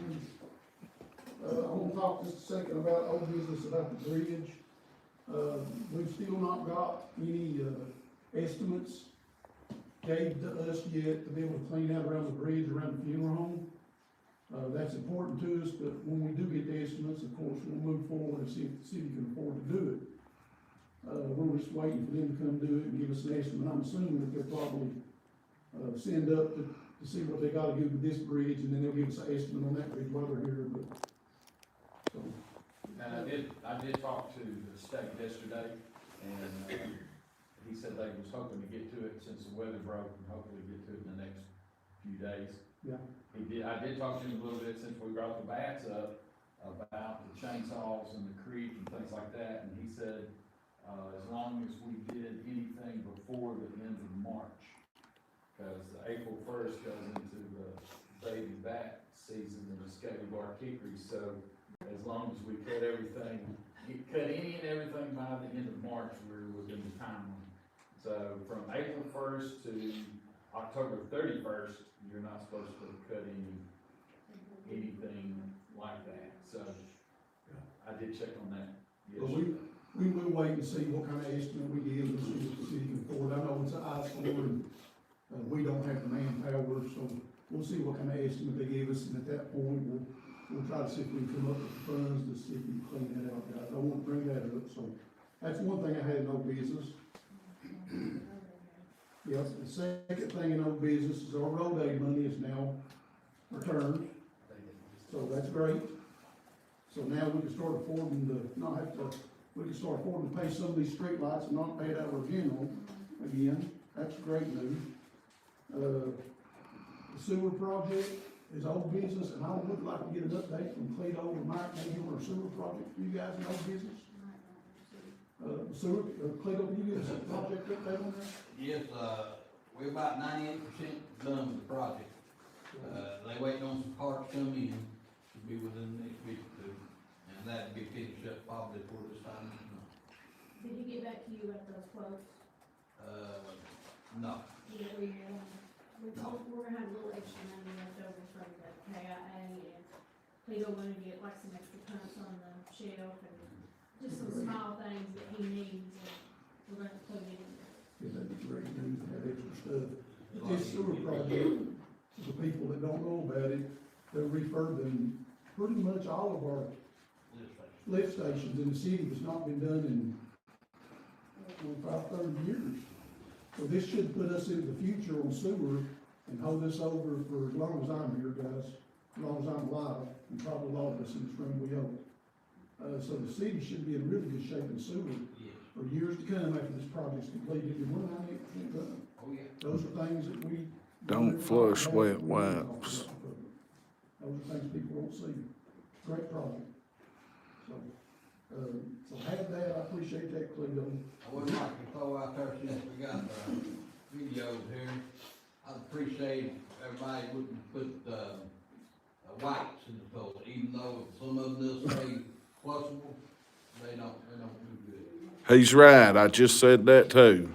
I want to talk just a second about old business, about the bridge. We've still not got any, estimates gave to us yet to be able to clean out around the bridge, around the funeral home. That's important to us, but when we do get the estimates, of course, we'll move forward and see if the city can afford to do it. We're just waiting for them to come do it and give us an estimate. I'm assuming that they'll probably, send up to see what they gotta do with this bridge, and then they'll give us an estimate on that bridge while they're here, but, so. And I did talk to the state yesterday, and, he said they was hoping to get to it since the weather broke, and hopefully get to it in the next few days. Yeah. I did talk to him a little bit since we brought the bats up, about the chainsaws and the creek and things like that, and he said, as long as we did anything before the end of March, because April 1st goes into the baby bat season in the Scaly Bar Kickery, so as long as we cut any and everything by the end of March, we're within the timeline. So from April 1st to October 31st, you're not supposed to cut anything like that, so I did check on that. But we will wait and see what kind of estimate we give, and see if the city can afford. I know it's an eyesore, and we don't have the manpower, so we'll see what kind of estimate they give us, and at that point, we'll try to see if we can come up with the funds to see if we can clean that out, guys. I won't bring that up, so that's one thing I had in old business. Yes, the second thing in old business is our road aid money is now returned, so that's great. So now we can start affording to not have to, we can start affording to pay some of these street lights and not pay it out of our general again. That's great news. The sewer project is old business, and I would like to get an update from Cleo or Mike, maybe on our sewer project for you guys in old business. Sewer, Cleo, can you give us a project update on that? Yes, we're about 98% done with the project. They waiting on some parts to come in, to be within the next week or two, and that'll be finished up probably for this time next month. Did he get back to you at those quotes? No. Yeah, we're gonna have a little extra money left over from the KIA, and Cleo gonna get like some extra pumps on the shelf, and just some small things that he needs, and we're gonna put it in there. Yeah, that'd be great news to have extra stuff. This sewer project, the people that don't know about it, they're refurbing pretty much all of our lift stations in the city. It's not been done in 25, 30 years. So this should put us into the future on sewer and hold us over for as long as I'm here, guys, as long as I'm alive, and probably a lot of us in this room, we hope. So the city should be in really good shape in sewer for years to come after this project's completed, and we're 98% done. Oh, yeah. Those are things that we. Don't flush wet wipes. Those are things people don't see. Great project. So have that, I appreciate that, Cleo. I wouldn't like to throw out there since we got the videos here. I'd appreciate everybody wouldn't put, wipes in the toilet, even though some of them does say flushable, they don't do good. He's right, I just said that too.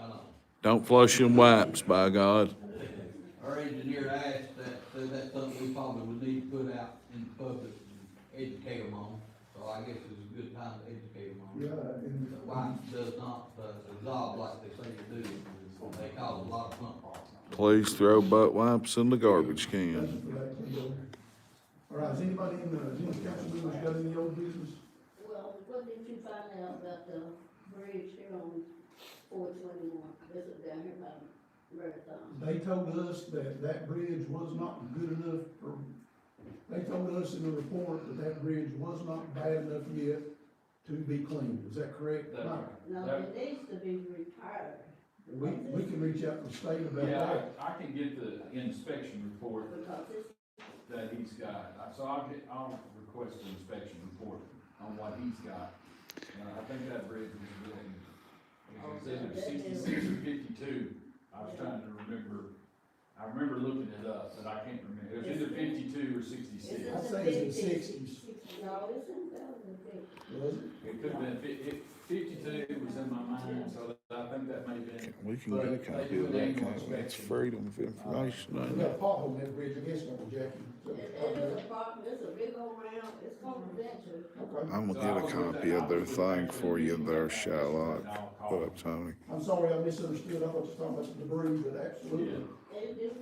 I know. Don't flush them wipes, by God. Or they educate them on, so I guess it's a good time to educate them on. Yeah, and The wife does not, dissolve like they say they do, they cause a lot of pump problems. Please throw butt wipes in the garbage thank you can. for that, Cleo. All right, has anybody in the council members got any old business? Well, what did you find out about the bridge here on 421? This is down here by Marathon. They told us that that bridge was not good enough for, they told us in the report that that bridge was not bad enough yet to be cleaned. Is that correct? That's Mike? right. No, it needs to be retired. We can reach out to the state about Yeah, that. I can get the inspection report Because it's, that he's got, so I'll request an inspection report on what he's got. I think that bridge was built, it was either 66 or 52, I was trying to remember. I remember looking it up, but I can't remember, it was either 52 or 66. it's I'd in say the it's in 50s. 60s. No, it's in the 50s. Was it? It could have been, 52 was in my mind, so I think that may have been. We can get a copy of that, can't we? It's freedom of information. We ain't got a it? pothole in that bridge, I guess, don't we, Jackie? It is a problem, it's a big old round, it's confidential. Okay. I'm gonna get a copy of their thing for you there, Charlotte. What up, Tony? I'm sorry, I misunderstood. I thought you were talking about the debris, but absolutely. It is,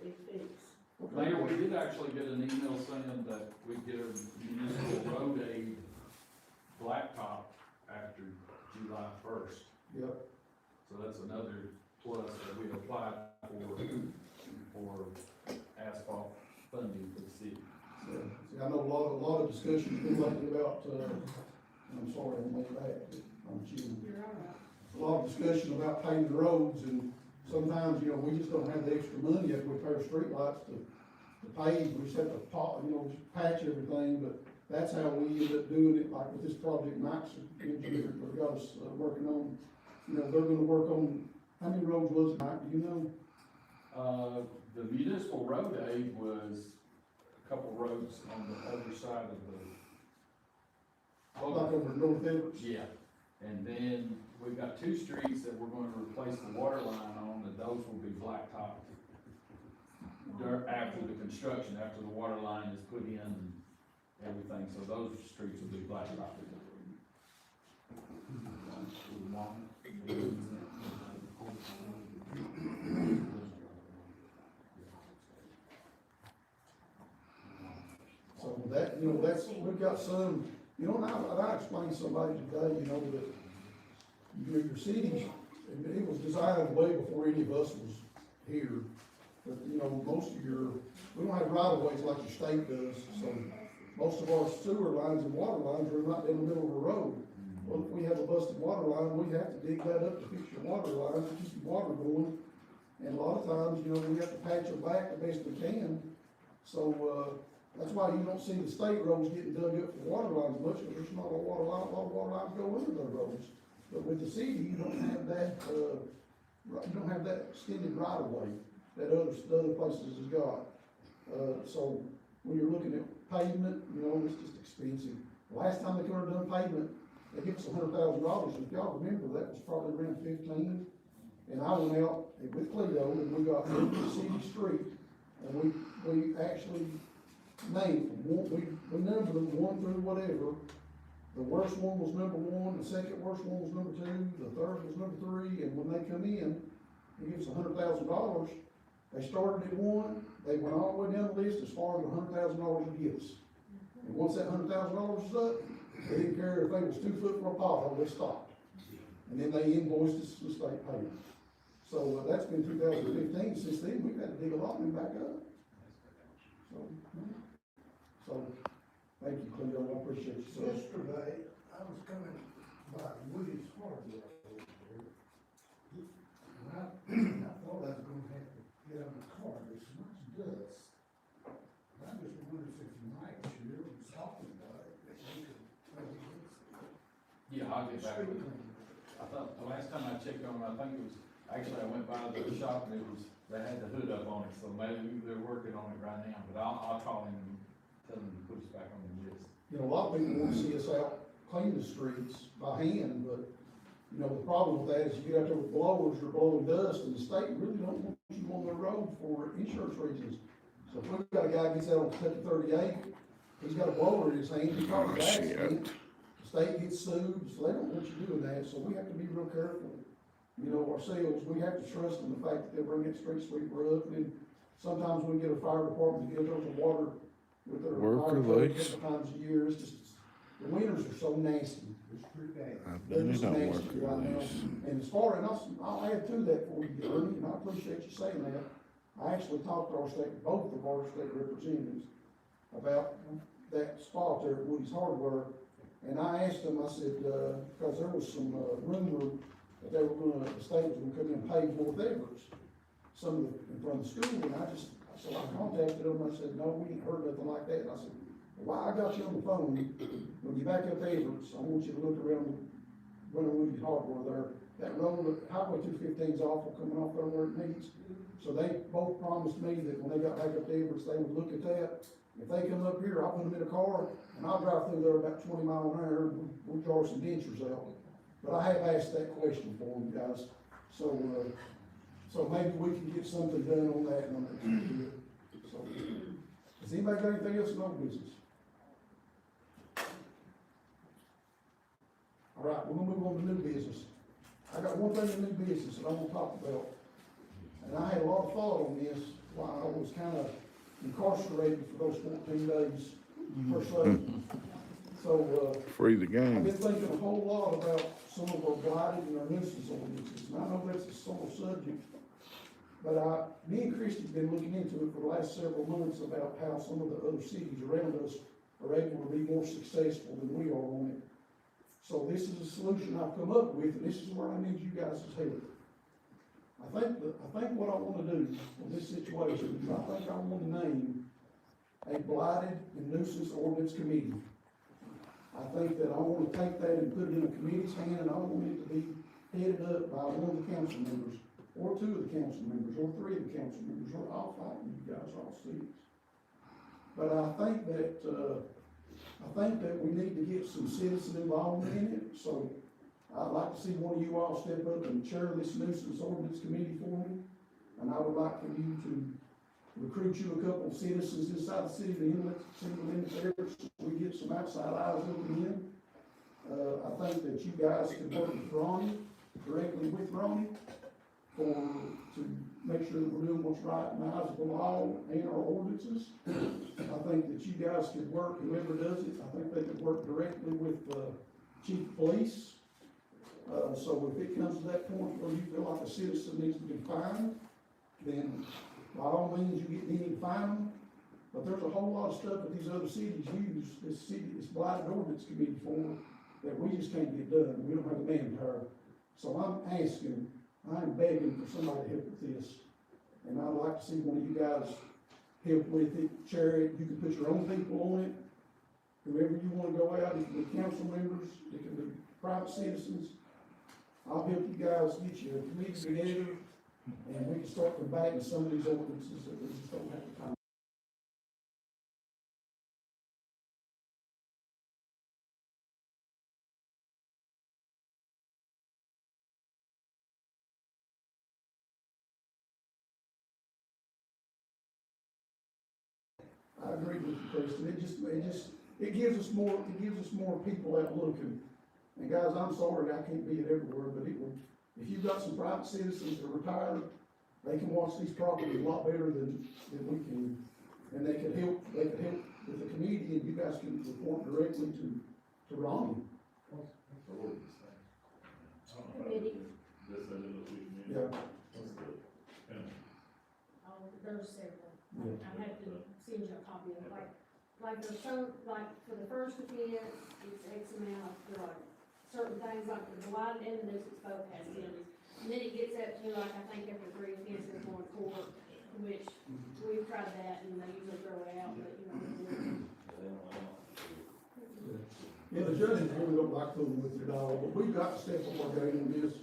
it fixed. Mayor, we did actually get an email saying that we'd get a municipal road aid blacktop after July 1st. Yep. So that's another plus that we applied for asphalt funding for the city. So, see, I know a lot of discussion been lately about, I'm sorry, I made that, I'm cheating. You're all right. A lot of discussion about paving roads, and sometimes, we just don't have the extra money after we pay our streetlights to pave. We just have to just patch everything, but that's how we end up doing it, like with this project Mike's engineer, got us working on. They're gonna work on, how many roads was it, Mike, do you know? The municipal road aid was a couple roads on the other side of the. Like over North Evarts? Yeah, and then we've got 2 streets that we're going to replace the water line on, and those will be blacktopped after the construction, after the water line is put in and everything, so those streets will be blacktopped. So that, we've got some, and I explained to somebody today, that your cities, it was designed way before any of us was here. But, most of we don't have right of ways like your state does, so most of our sewer lines and water lines are right in the middle of the road. Well, if we have a busted water line, we have to dig that up to fix your water line, to keep your water going. And a lot of times, we have to patch them back the best we can. So, that's why you don't see the state roads getting dug up for water lines much, because there's not a lot of water lines go under those roads. But with the city, you don't have that, extended right of way that other places has got. So when you're looking at pavement, it's just expensive. The last time they could have done pavement, they give us $100,000. If y'all remember, that was probably around 15. And I went out with Cleo and we got every city street, and we actually named them. We numbered them 1 through whatever. The worst one was number 1, the second worst one was number 2, the third was number 3, and when they come in, they give us $100,000. They started at 1, they went all the way down the list as far as $100,000 to give us. And once that $100,000 was up, they didn't care if they was 2 foot from a pothole, they stopped. And then they invoiced us the state payment. So that's been 2015. Since then, we've had to dig a lot of them back up. So thank you, Cleo, I appreciate you, sir. Yesterday, I was coming by Woody's Hardware over there. And I thought I was gonna have to get out of the car, there's so much dust. I just wondered if Mike here was talking about it, that he could maybe get some. Yeah, I'll get back with you. I thought, the last time I checked on it, I think it was, actually, I went by the shop and they had the hood up on it, so maybe they're working on it right now, but I'll call him and tell him to put us back on the list. A lot of people want to see us out clean the streets by hand, but, the problem with that is you get out there with blowers, you're blowing dust, and the state really don't want you on the road for insurance reasons. So if we've got a guy gets out on Kentucky 38, he's got a blower in his hand, he caught his shit. accident. The state gets sued, so they don't want you doing that, so we have to be real careful. You know, ourselves, we have to trust in the fact that they'll bring that street sweeper up, and then sometimes we get a fire department to get over the water with their Worker fire truck a leaks. couple times a year, it's just, the winters are so nasty. I've They're done just it on nasty worker right now. lease. And as far, and I'll add to that for you, Ernie, and I appreciate you saying that. I actually talked to both of our state representatives about that spot there at Woody's Hardware. And I asked them, I said, because there was some, rumor that they were gonna, the state was gonna come in and pave North Evarts, some of the, in front of the school, and so I contacted them, I said, no, we ain't heard nothing like that, and I said, well, I got you on the phone, when you back up Evarts, I want you to look around, run Woody's Hardware there, that road, Highway 215's awful coming off there where it meets, so they both promised me that when they got back up to Evarts, they would look at that. If they come up here, I'll put them in a car, and I'll drive through there about 20 miles an hour, and we'll draw some dentures out. But I have asked that question for them, guys, so maybe we can get something done on that one. So, has anybody got anything else in old business? All right, we're gonna move on to new business. I got one thing in new business that I want to talk about, and I had a lot of thought on this while I was kind of incarcerated for those 14 days per se. So, Free the I've game. been thinking a whole lot about some of our blighted and our nuisance ordinances, and I know that's a sore subject. But me and Christie have been looking into it for the last several months about how some of the other cities around us are able to be more successful than we are on it. So this is a solution I've come up with, and this is where I need you guys' help. I think what I wanna do in this situation is I think I wanna name a blighted and nuisance ordinance committee. I think that I wanna take that and put it in a committee's hand, and I want it to be headed up by one of the council members, or two of the council members, or three of the council members, or all five of you guys, all six. But I think that we need to get some citizen involvement in it, so I'd like to see one of you all step up and chair this nuisance ordinance committee for me. And I would like for you to recruit you a couple of citizens inside the city limits there, so we get some outside eyes looking in. I think that you guys can work with Ronnie, directly with Ronnie, to make sure that we're doing what's right in the eyes of the law and our ordinances. I think that you guys could work, whoever does it, I think they could work directly with, chief of police. So if it comes to that point where you feel like a citizen needs to be fined, then by all means, you need to fine them. But there's a whole lot of stuff that these other cities use, this blighted ordinance committee for, that we just can't get done. We don't have the manpower. So I'm begging for somebody to help with this. And I'd like to see one of you guys help with it, chair it. You can put your own people on it. Whoever you want to go out, it can be council members, it can be private citizens. I'll help you guys get your committee together, and we can start combating some of these ordinances that we just don't have the time. I agree with you, Preston. It gives us more people out looking. And guys, I'm sorry I can't be it everywhere, but if you've got some private citizens that are retired, they can watch these properties a lot better than we can. And they can help with the committee, and you guys can report directly to Ronnie. Committee. Yeah. Oh, there's several. Yeah. I have to send you a copy of it, like there's some, like for the first offense, it's X amount, for like certain things, like the blighted and the nuisance both has penalties. And then it gets up to, like, I think after 3 offenses, going to court, which we've tried that, and they usually throw it out, but, you know. Yeah, the judges really don't like fooling with it at all, but we've got to step up our game on this.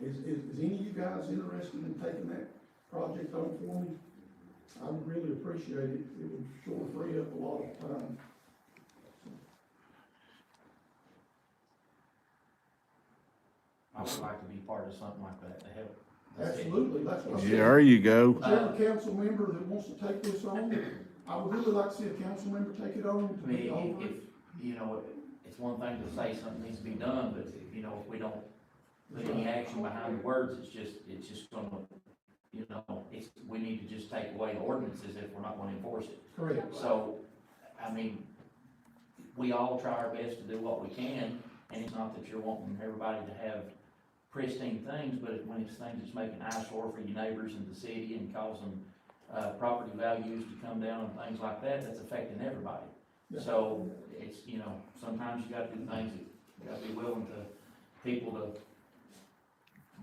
Is any of you guys interested in taking that project on for me? I would really appreciate it. It would sure free up a lot of time. I would like to be part of something like that to help. Absolutely, that's what I said. Yeah, there you go. Whichever council member that wants to take this on, I would really like to see a council member take it on, to I be mean, over if, it. you know, it's one thing to say something needs to be done, but if, you know, if we don't put any action behind the words, it's just gonna, you know, we need to just take away the ordinances if we're not gonna enforce it. Correct. So, I mean, we all try our best to do what we can, and it's not that you're wanting everybody to have pristine things, but when it's things that's making eyesore for your neighbors in the city and causing, property values to come down and things like that, that's affecting everybody. Yeah. So, it's, you know, sometimes you gotta do things that you gotta be willing to, people to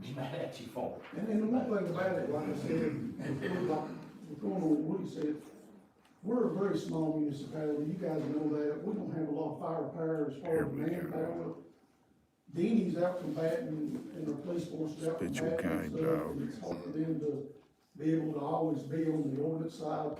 be mad at you for. And the one thing about it, like I said, we're going on what he said, we're a very small municipality, you guys know that, we don't have a lot of firepower as far as manpower. Denny's out combating, and the police force is out Spit your combating kind, stuff, dog. and it's hard for them to be able to always be on the ordinance side.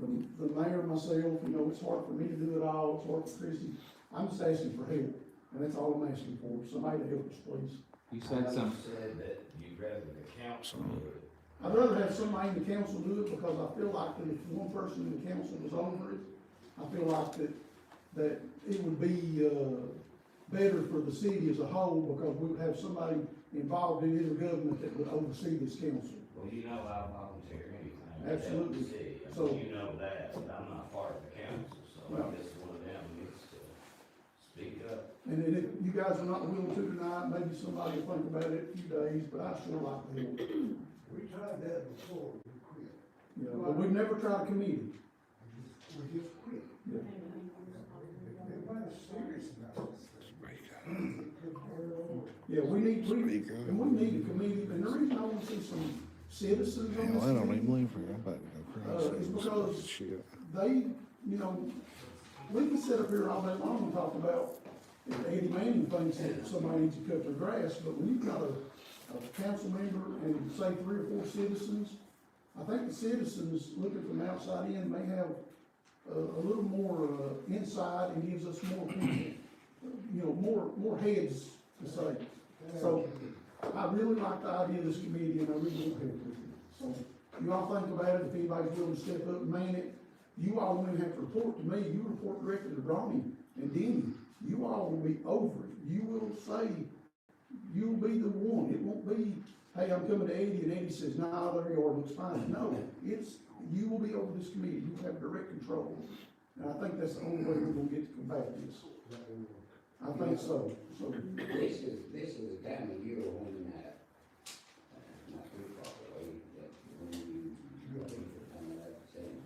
The mayor and myself, you know, it's hard for me to do it all, it's hard for Chrissy, I'm just asking for help, and that's all I'm asking for, somebody to help us, please. You said something. Said that you'd rather the council do it. I'd rather have somebody in the council do it, because I feel like that if one person in the council was over it, I feel like that it would be, better for the city as a whole, because we would have somebody involved in the government that would oversee this council. Well, you know, I'll volunteer anything. Absolutely. So, So- you know that, but I'm not part of the council, so Well- I guess one of them needs to speak up. And then if you guys are not willing to tonight, maybe somebody will think about it in a few days, but I sure like to help. We tried that before, we quit. You know, but we've never tried a committee. We just quit. Everybody's serious about this thing. Yeah, we need a committee, and the reason I want to see some citizens on Hell, this I don't committee, even leave here. I'm about to go crazy. is because Shit. they, you know, we can sit up here all day long and talk about if Eddie Manning thinks that somebody needs to cut their grass, but when you've got a council member and say 3 or 4 citizens, I think the citizens looking from the outside in may have a little more, insight and gives us more people, you know, more heads to say. So, I really like the idea of this committee, and I really want to help with it. So, you all think about it, if anybody's willing to step up and man it, you all won't have to report to me, you report directly to Ronnie and Denny. You all will be over it, you will say, you'll be the one, it won't be, hey, I'm coming to Eddie, and Eddie says, nah, there you are, looks fine. No, you will be over this committee, you have direct control. And I think that's the only way we're gonna get to combat this. I think so. This is the time of year when, not too far away, that when you go into some of that saying,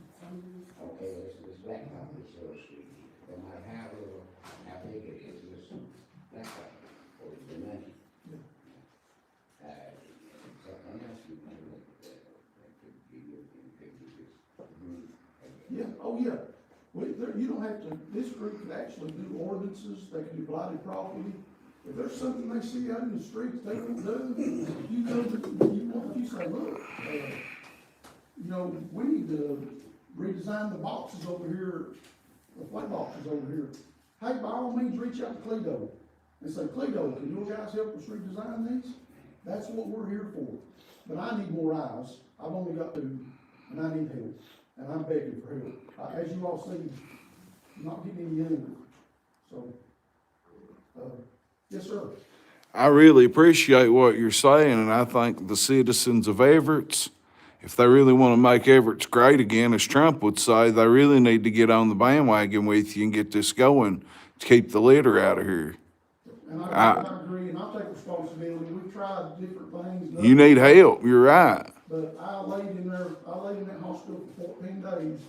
okay, this blacktop is so sweet, no matter how little, how big it is, this blacktop, or the money. Something else you might look at, that could give you this group. Yeah, oh yeah. You don't have to, this group could actually do ordinances, they can do blighted property. If there's something they see out in the streets they don't do, you go to, you say, look, you know, we need to redesign the boxes over here, the play boxes over here. Hey, by all means, reach out to Cledo and say, Cledo, can you guys help us redesign these? That's what we're here for. But I need more eyes. I've only got 2, and I need help. And I'm begging for help. As you all see, I'm not getting any younger. So, yes, sir. I really appreciate what you're saying, and I think the citizens of Evarts, if they really want to make Evarts great again, as Trump would say, they really need to get on the bandwagon with you and get this going to keep the litter out of here. And I agree, and I'll take responsibility. We've tried different things. You need help, you're right. But I laid in that hospital for 14 days,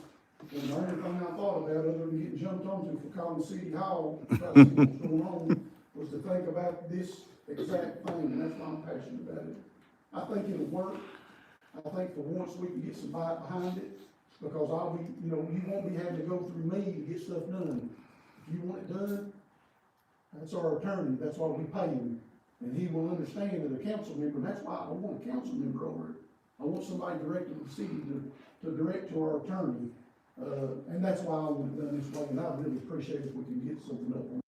and the only thing I thought about, other than getting jumped onto for calling City Hall, to try to see what's going on, was to think about this exact thing, and that's why I'm passionate about it. I think it'll work. I think for once we can get some bite behind it, because I'll be, you know, you won't be having to go through me to get stuff done. If you want it done, that's our attorney, that's why we pay him, and he will understand that a council member, and that's why I want a council member over it. I want somebody directed to the city to direct to our attorney, and that's why I want it done this way, and I really appreciate if we can get something up on.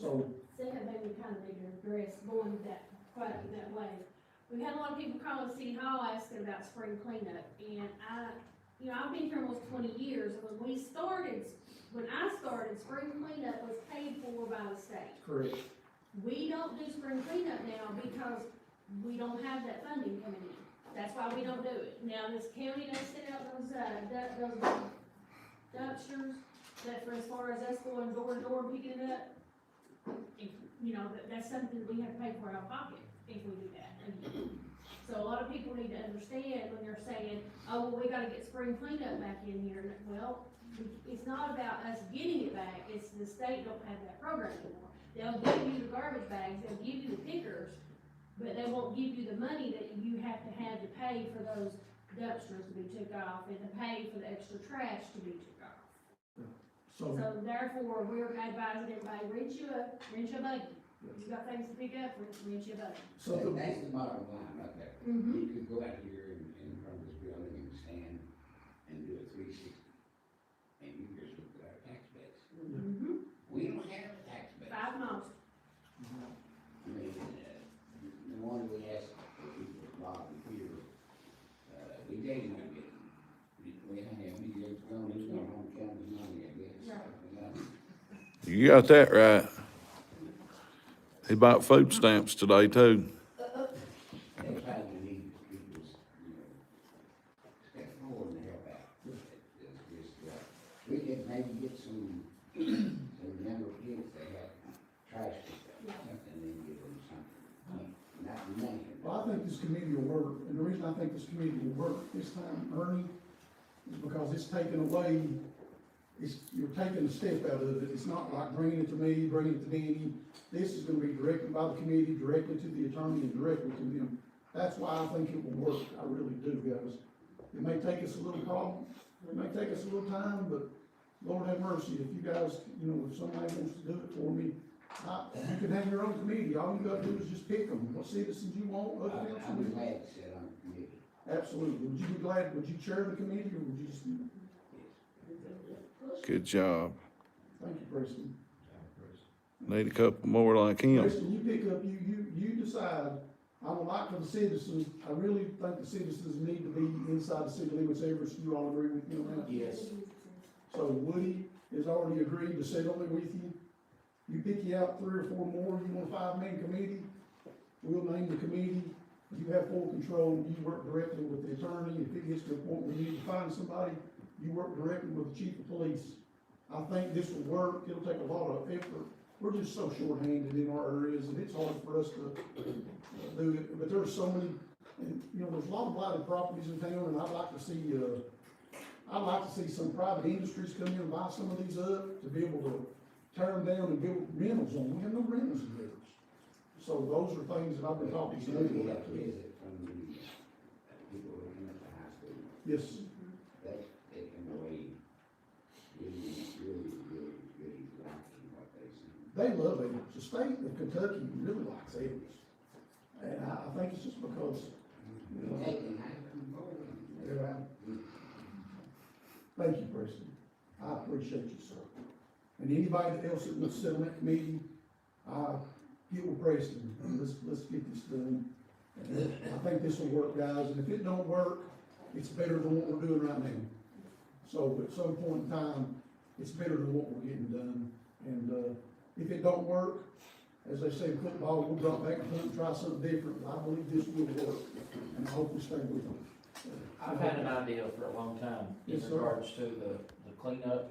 So. Second thing we kind of need to address, going that way. We've had a lot of people calling City Hall asking about spring cleanup, and you know, I've been here almost 20 years, and when I started, spring cleanup was paid for by the state. Correct. We don't do spring cleanup now because we don't have that funding coming in. That's why we don't do it. Now, this county does send out those dumpsters, that for as far as us going door to door and picking it up, if, you know, that's something we have to pay for out of pocket if we do that. So a lot of people need to understand when they're saying, oh, well, we gotta get spring cleanup back in here. Well, it's not about us getting it back, it's the state don't have that program anymore. They'll give you the garbage bags, they'll give you the pickers, but they won't give you the money that you have to pay for those dumpsters to be took off and to pay for the extra trash to be took off. So, So therefore, we're advising everybody, rent you a buggy. If you got things to pick up, rent you a buggy. so That's the bottom line right there. Mm-hmm. You could go out here in front of this building and stand and do a 360, and you just look at our tax base. Mm-hmm. We don't have a tax base. 5 miles. I mean, the one we asked for people, Bob and Peter, we gave them a bit. We had him, he was going home counting his money, I guess. Right. You got that right. He bought food stamps today too. They probably need people's, step forward and help out. We could maybe get some younger kids that have trash picked up, and then give them something, not money. well, I think this committee will work, and the reason I think this committee will work this time, Ernie, is because it's taken away, you're taking a step out of it. It's not like bringing it to me, bringing it to Danny. This is gonna be directed by the committee, directly to the attorney, and directly to them. That's why I think it will work, I really do, guys. It may take us a little problem, it may take us a little time, but Lord have mercy, if you guys, if somebody wants to do it for me, you can have your own committee. All you gotta do is just pick them, what citizens you want, other I'd council. be glad to sit on the committee. Absolutely. Would you be glad, would you chair the committee, or would you just, Good job. thank you, Preston. Need a couple more like him. Preston, you pick up, you decide. I would like for the citizens, I really think the citizens need to be inside the city limits. Everest, you all agree with me on that? Yes. So Woody has already agreed to sit on it with you. You pick you out 3 or 4 more, you want a 5-man committee, we'll name the committee. You have full control, you work directly with the attorney. If it gets to a point where you need to find somebody, you work directly with the chief of police. I think this will work, it'll take a lot of effort. We're just so short-handed in our areas, and it's hard for us to do it, but there's so many, and, there's a lot of blighted properties in town, and I'd like to see some private industries come in and buy some of these up, to be able to tear them down and build rentals on. We have no rentals in village. So those are things that I've been talking to We you have about. to visit from the people who come at the high school. Yes, They come away really liking what they see. they love it. The state of Kentucky really likes Evarts. And I think it's just because, They can have them both. thank you, Preston. I appreciate you, sir. And anybody else that wants to sit on that committee, get with Preston, and let's get this done. And I think this will work, guys, and if it don't work, it's better than what we're doing right now. So at some point in time, it's better than what we're getting done. And, if it don't work, as they say in football, we'll drop back and try something different. I believe this will work, and I hope we stay with them. I've had an idea for a long time in Yes, sir. regards to the cleanup,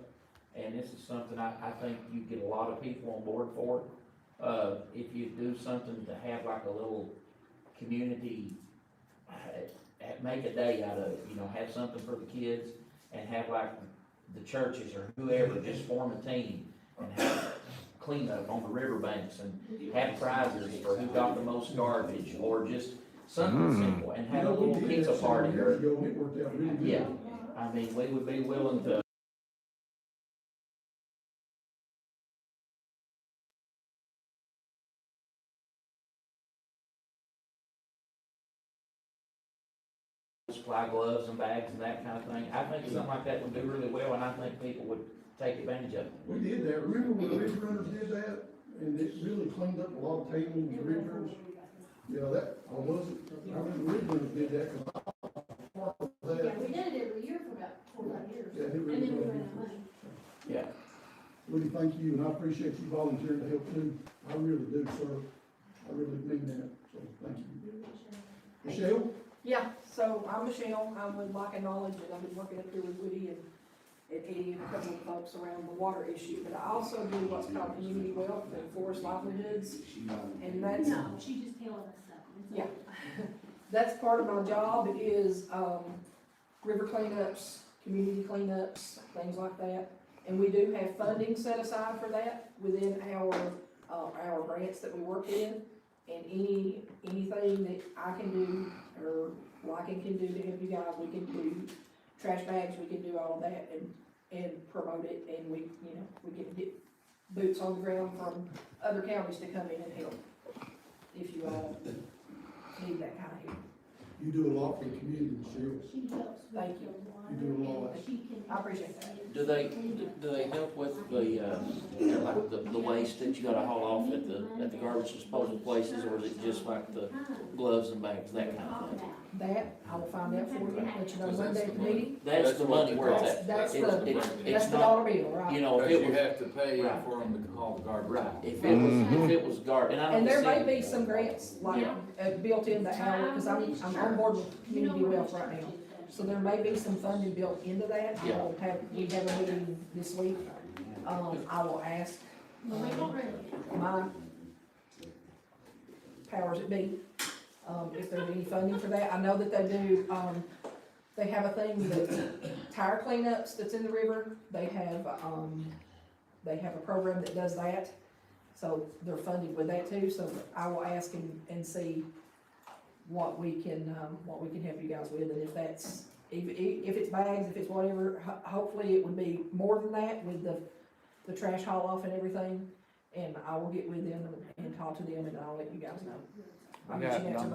and this is something I think you get a lot of people on board for. If you do something to have like a little community, make a day out of it, have something for the kids, and have like the churches or whoever just form a team and have cleanup on the riverbanks and have prizes for who got the most garbage, or just something simple, and have a We little did pizza that several party. years ago, and it worked out really good. Yeah, I mean, we would be willing to. Supply gloves and bags and that kind of thing. I think something like that would do really well, and I think people would take advantage of it. We did that. Remember when the Ridge Runners did that? And it really cleaned up a lot of tables and Ridge Runners? Yeah, I remember the Ridge Runners did that, 'cause I was part of Yeah, that. we did it every year for about volunteering to help too. I really do, sir. I really mean that, so thank you. Michelle? Yeah, so I'm Michelle, I'm with Mike and Knowledge, and I've been working up here with Woody and Eddie and a couple of folks around the water issue, but I also do what's called community wealth and forest livelihoods, and that's. No, she just telling us something. Yeah. That's part of my job is, river cleanups, community cleanups, things like that. And we do have funding set aside for that within our grants that we work in. And anything that I can do, or Lycan can do to help you guys, we can do trash bags, we can do all of that and promote it. And we can get boots on the ground from other counties to come in and help, if you all need that kind of help. You do a lot for the community, Michelle. She helps. Thank you. You do a lot. She can. I appreciate that. Do they help with the waste that you gotta haul off at the garbage disposal places, or is it just like the gloves and bags, that kind of thing? That, I will find out for you, let you know Monday at the meeting. That's the money where it's at. That's It's the not, dollar bill, right? you know, if it was, have to pay Right. for them to haul the garbage. right, if it was garbage, and I And don't there may see. be some grants, like, built into our, because I'm on board with community wealth right now. So there may be some funding built into that. Yeah. We have a meeting this week. I will ask, my powers that be, if there's any funding for that. I know that they do, they have a thing that tire cleanups that's in the river, they have a program that does that. So they're funded with that too, so I will ask and see what we can help you guys with, and if that's, if it's bags, if it's whatever, hopefully it would be more than that with the trash haul off and everything. And I will get with them and talk to them, and I'll let you guys know. We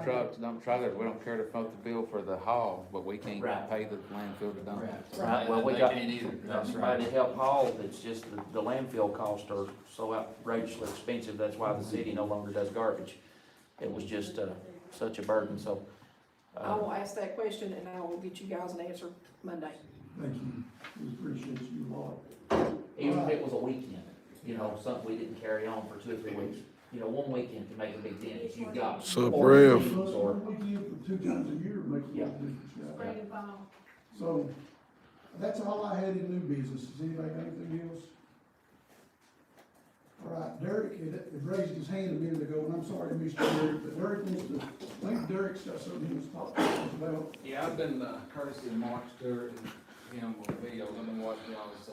got dump trailers, we don't care to foot the bill for the haul, but we can't Right. pay the landfill to dump. Right, well, we They got can't either. somebody to help haul, it's just the landfill costs are so outrageously expensive, that's why the city no longer does garbage. It was just, such a burden, so. I will ask that question, and I will get you guys an answer Monday. Thank you. We appreciate you a lot. Even if it was a weekend, you know, something we didn't carry on for 2 or 3 weeks, you know, one weekend can make a big dent if you've got. So, four Rev. meetings or- Weekend for 2 times a year makes a lot of difference. Yeah. Spring and fall. So, that's all I had in new business. Does anybody got anything else? All right, Derek had raised his hand a minute ago, and I'm sorry to miss Derek, but Derek wants to, I think Derek's got something he wants to talk to us about. Yeah, I've been courtesy of Mark Stewart and him with videos. I've been watching y'all's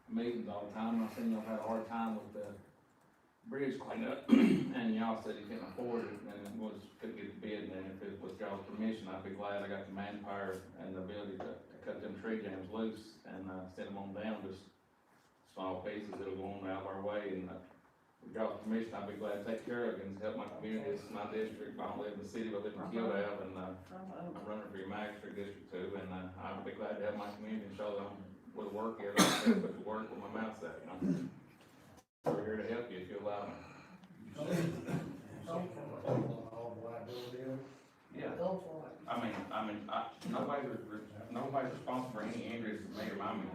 meetings all the time. I seen y'all had a hard time with the bridge cleanup, and y'all said you couldn't afford it, and couldn't get the bid. And if it was y'all's permission, I'd be glad I got the manpower and the ability to cut them tree jams loose and send them on down, just small pieces that'll go on out of our way. And with y'all's permission, I'd be glad to take care of it and help my community. This is my district. I don't live in the city, but I live in Kildare, and I'm running for your magistrate district too. And I'd be glad to have my community and show them where the work is. I can put the work where my mouth's at, you know. We're here to help you if you allow me. Yeah. Nobody's responsible for any injuries that may or my men.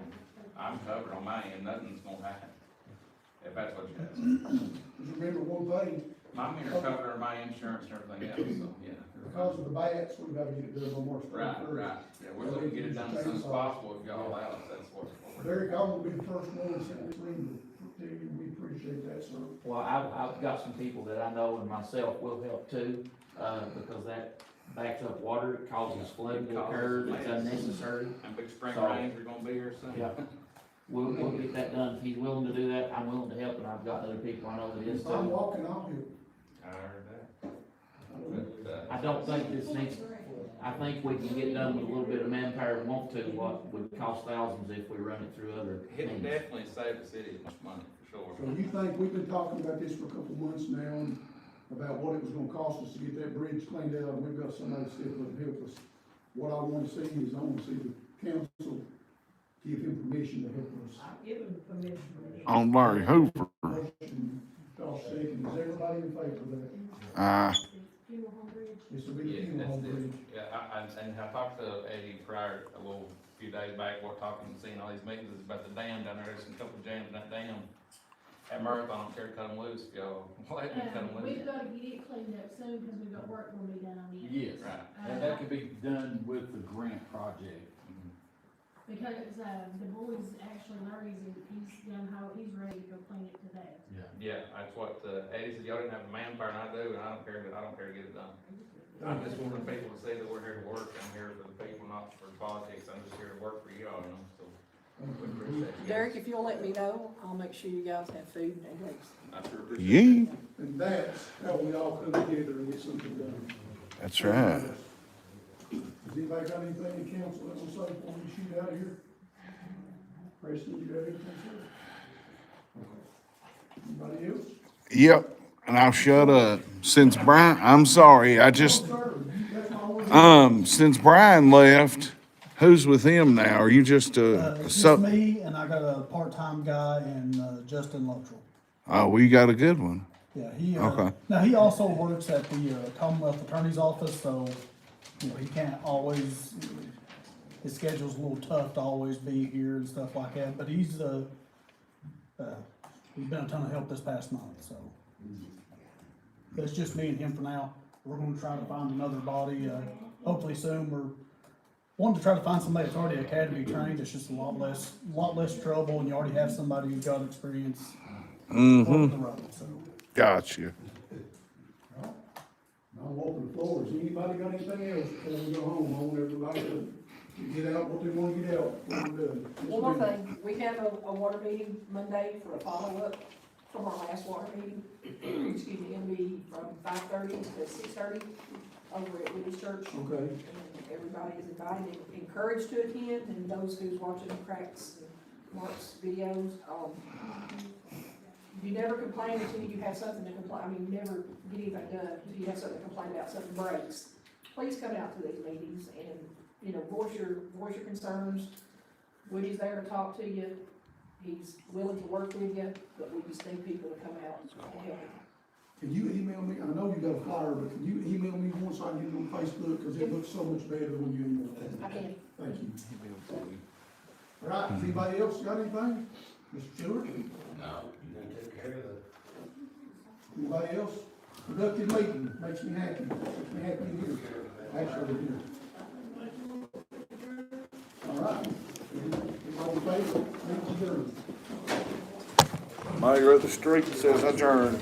I'm covered on my end, nothing's gonna happen. If that's what you're asking. Just remember one thing, My men are covered under my insurance and everything else, so, yeah. because of the bats, we gotta get it done on March 31st. Right. Yeah, we're looking to get it done as soon as possible if y'all allow us, that's what. Derek, I'm gonna be the first one to send this ring to you, we appreciate that, sir. Well, I've got some people that I know and myself will help too, because that backs up water, it causes flooding to occur, it's unnecessary. And big spring So- rains are gonna be here soon. Yeah. We'll get that done, if he's willing to do that, I'm willing to help, and I've got other people I know that is If I'm too. walking, I'll help. I heard that. I don't think this needs, I think we can get done with a little bit of manpower, and want to, what would cost thousands if we run it through other It things. definitely saved the city much money, for sure. So you think, we've been talking about this for a couple months now, and about what it was gonna cost us to get that bridge cleaned out, and we've got somebody to step up and help us. What I wanna see is, I wanna see the council give him permission to help us. I've given permission. On Larry Hoover. Motion, Josh second, is everybody in favor of that? Funeral home bridge. This will be the Yeah, funeral that's home it. bridge. Yeah, and I talked to Eddie prior, a few days back, we're talking, seeing all these meetings about the dam down there, there's a couple of jams in that dam. at Marathon, I'm scared to cut them loose, if y'all let me cut them loose. We've gotta get it cleaned up soon, cause we've got work gonna be done on it. Yes, Right. and that could be done with the grant project. Because, the boy's actually learning, he's done how, he's ready to go clean it today. Yeah. Yeah, that's what, Eddie said, y'all didn't have the manpower, and I do, and I don't care to get it done. I'm just one of the people to say that we're here to work, I'm here for the people, not for politics, I'm just here to work for y'all, you know, so. We appreciate you. Derek, if you'll let me know, I'll make sure you guys have food and drinks. I sure appreciate Yeah, And that's how we all come together and get something done. that's right. Does anybody got anything in council that will say before we shoot out of here? Preston, you have anything to say? Anybody else? Yep, and I'll shut up. Since Brian, I'm sorry, since Brian left, who's with him now? Are you just Just me, and I got a part-time guy, and Justin Luttrell. Oh, we got a good one. Yeah, he, Okay. now he also works at the Commonwealth Attorney's Office, so, you know, he can't always, his schedule's a little tough to always be here and stuff like that, but he's been a ton of help this past month, so. But it's just me and him for now. We're gonna try to find another body, hopefully soon. We're wanting to try to find somebody that's already academy trained. It's just a lot less trouble, and you already have somebody who's got experience on the road, so. Gotcha. I'll open the floor. Has anybody got anything else before we go home? I want everybody to get out what they want to get out. What we're doing. One more thing, we have a water meeting Monday for a follow-up from our last water meeting. Excuse me, it'll be from 5:30 to 6:30 over at Woody's Church. Okay. And everybody is invited and encouraged to attend, and those who's watching Crack's and Mark's videos, you never complain until you have something to complain, I mean, you never get anything done until you have something to complain about, something breaks. Please come out to these meetings and, you know, voice your concerns. Woody's there to talk to you, he's willing to work with you, but we just need people to come out and help him. Can you email me? I know you got a flyer, but can you email me once I get it on Facebook? Cause it looks so much better when you email it. I can. Thank you. All right, anybody else got anything? Mr. Stewart? No, you done took care of it. Anybody else? Productive meeting, makes me happy to hear. Actually, to hear. All right. All in favor, meeting adjourned. Mayor of the street says adjourn.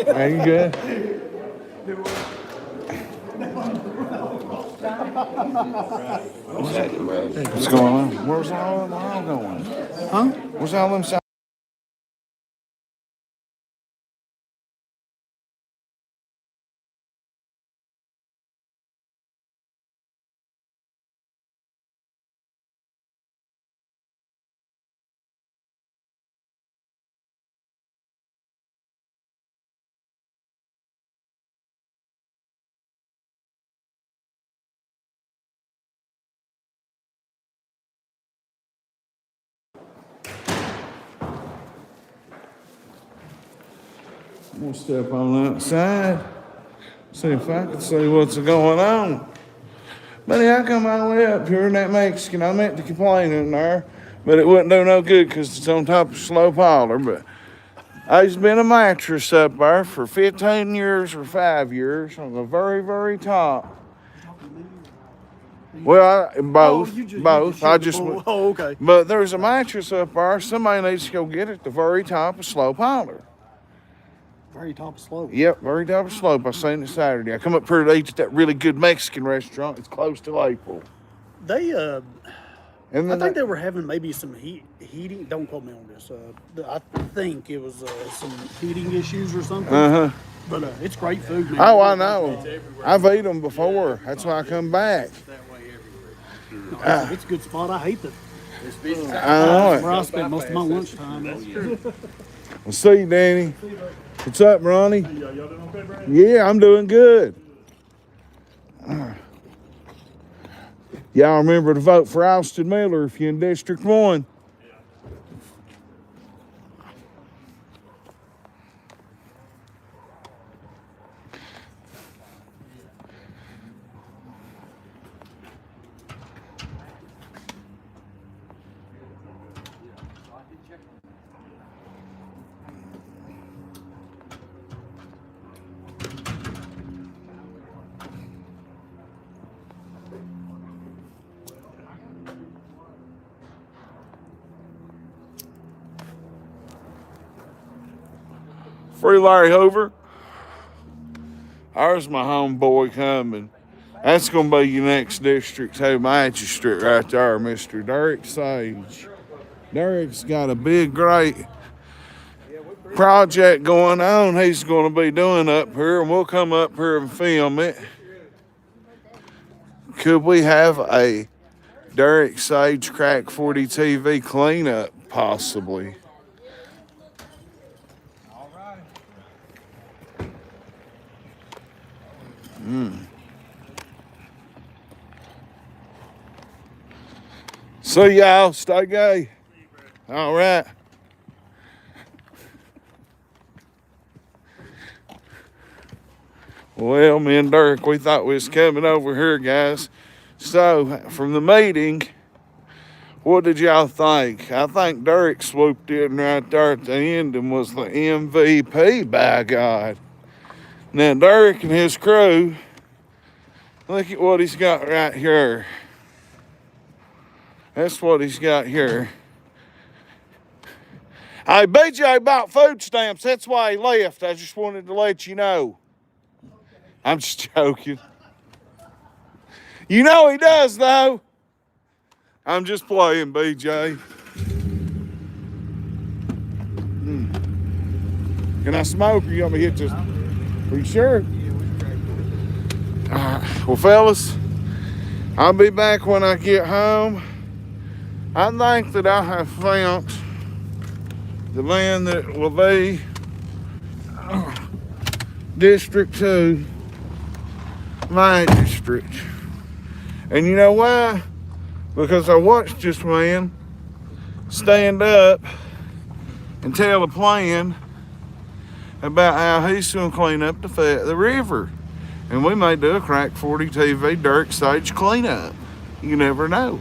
Are you good? What's going on? Where's all of them all going? Huh? Where's all them? I'm gonna step on outside, see if I can see what's going on. Buddy, how come all the way up here in that Mexican? I meant to complain in there, but it wouldn't do no good because it's on top of a slope holler. But I've been a mattress up there for 15 years or 5 years on the very, very top. Well, both. Oh, okay. But there's a mattress up there. Somebody needs to go get it at the very top of slope holler. Very top of slope. Yep, very top of slope. I seen it Saturday. I come up here to eat at that really good Mexican restaurant. It's close to April. They, And I then think they were having maybe some heating, don't quote me on this, I think it was, some heating issues or something. But, it's great food, man. Oh, I know. I've eaten them before. That's why I come back. It's a good spot. I hate that. I know it. Where I spent most of my lunchtime. That's true. We'll see you, Danny. What's up, Ronnie? Y'all doing okay, Brad? Yeah, I'm doing good. Y'all remember to vote for Austin Miller if you're in District 1. Free Larry Hoover. There's my homeboy coming. That's going to be your next district's head magistrate right there, Mr. Derek Sage. Derek's got a big, great project going on he's going to be doing up here, and we'll come up here and film it. Could we have a Derek Sage Crack 40 TV cleanup, possibly? So y'all, stay gay. All right. Well, me and Dirk, we thought we was coming over here, guys. So, from the meeting, what did y'all think? I think Dirk swooped in right there at the end and was the MVP, by God. Now, Dirk and his crew, look at what he's got right here. That's what he's got here. Hey, BJ bought food stamps. That's why he left. I just wanted to let you know. I'm just joking. You know he does, though. I'm just playing, BJ. Can I smoke or you want me to hit this? Are you sure? All right. Well, fellas, I'll be back when I get home. I think that I have found the man that will be District 2 magistrate. And you know why? Because I watched this man stand up and tell a plan about how he's going to clean up the river. And we may do a Crack 40 TV Dirk Sage cleanup. You never know.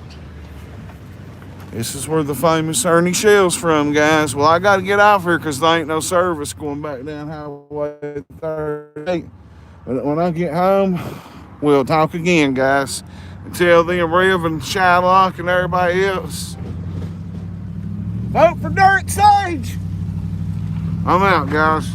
This is where the famous Ernie Shell's from, guys. Well, I got to get off here because there ain't no service going back down Highway 38. But when I get home, we'll talk again, guys. Until then, Rev and Shylock and everybody else, vote for Dirk Sage. I'm out, guys.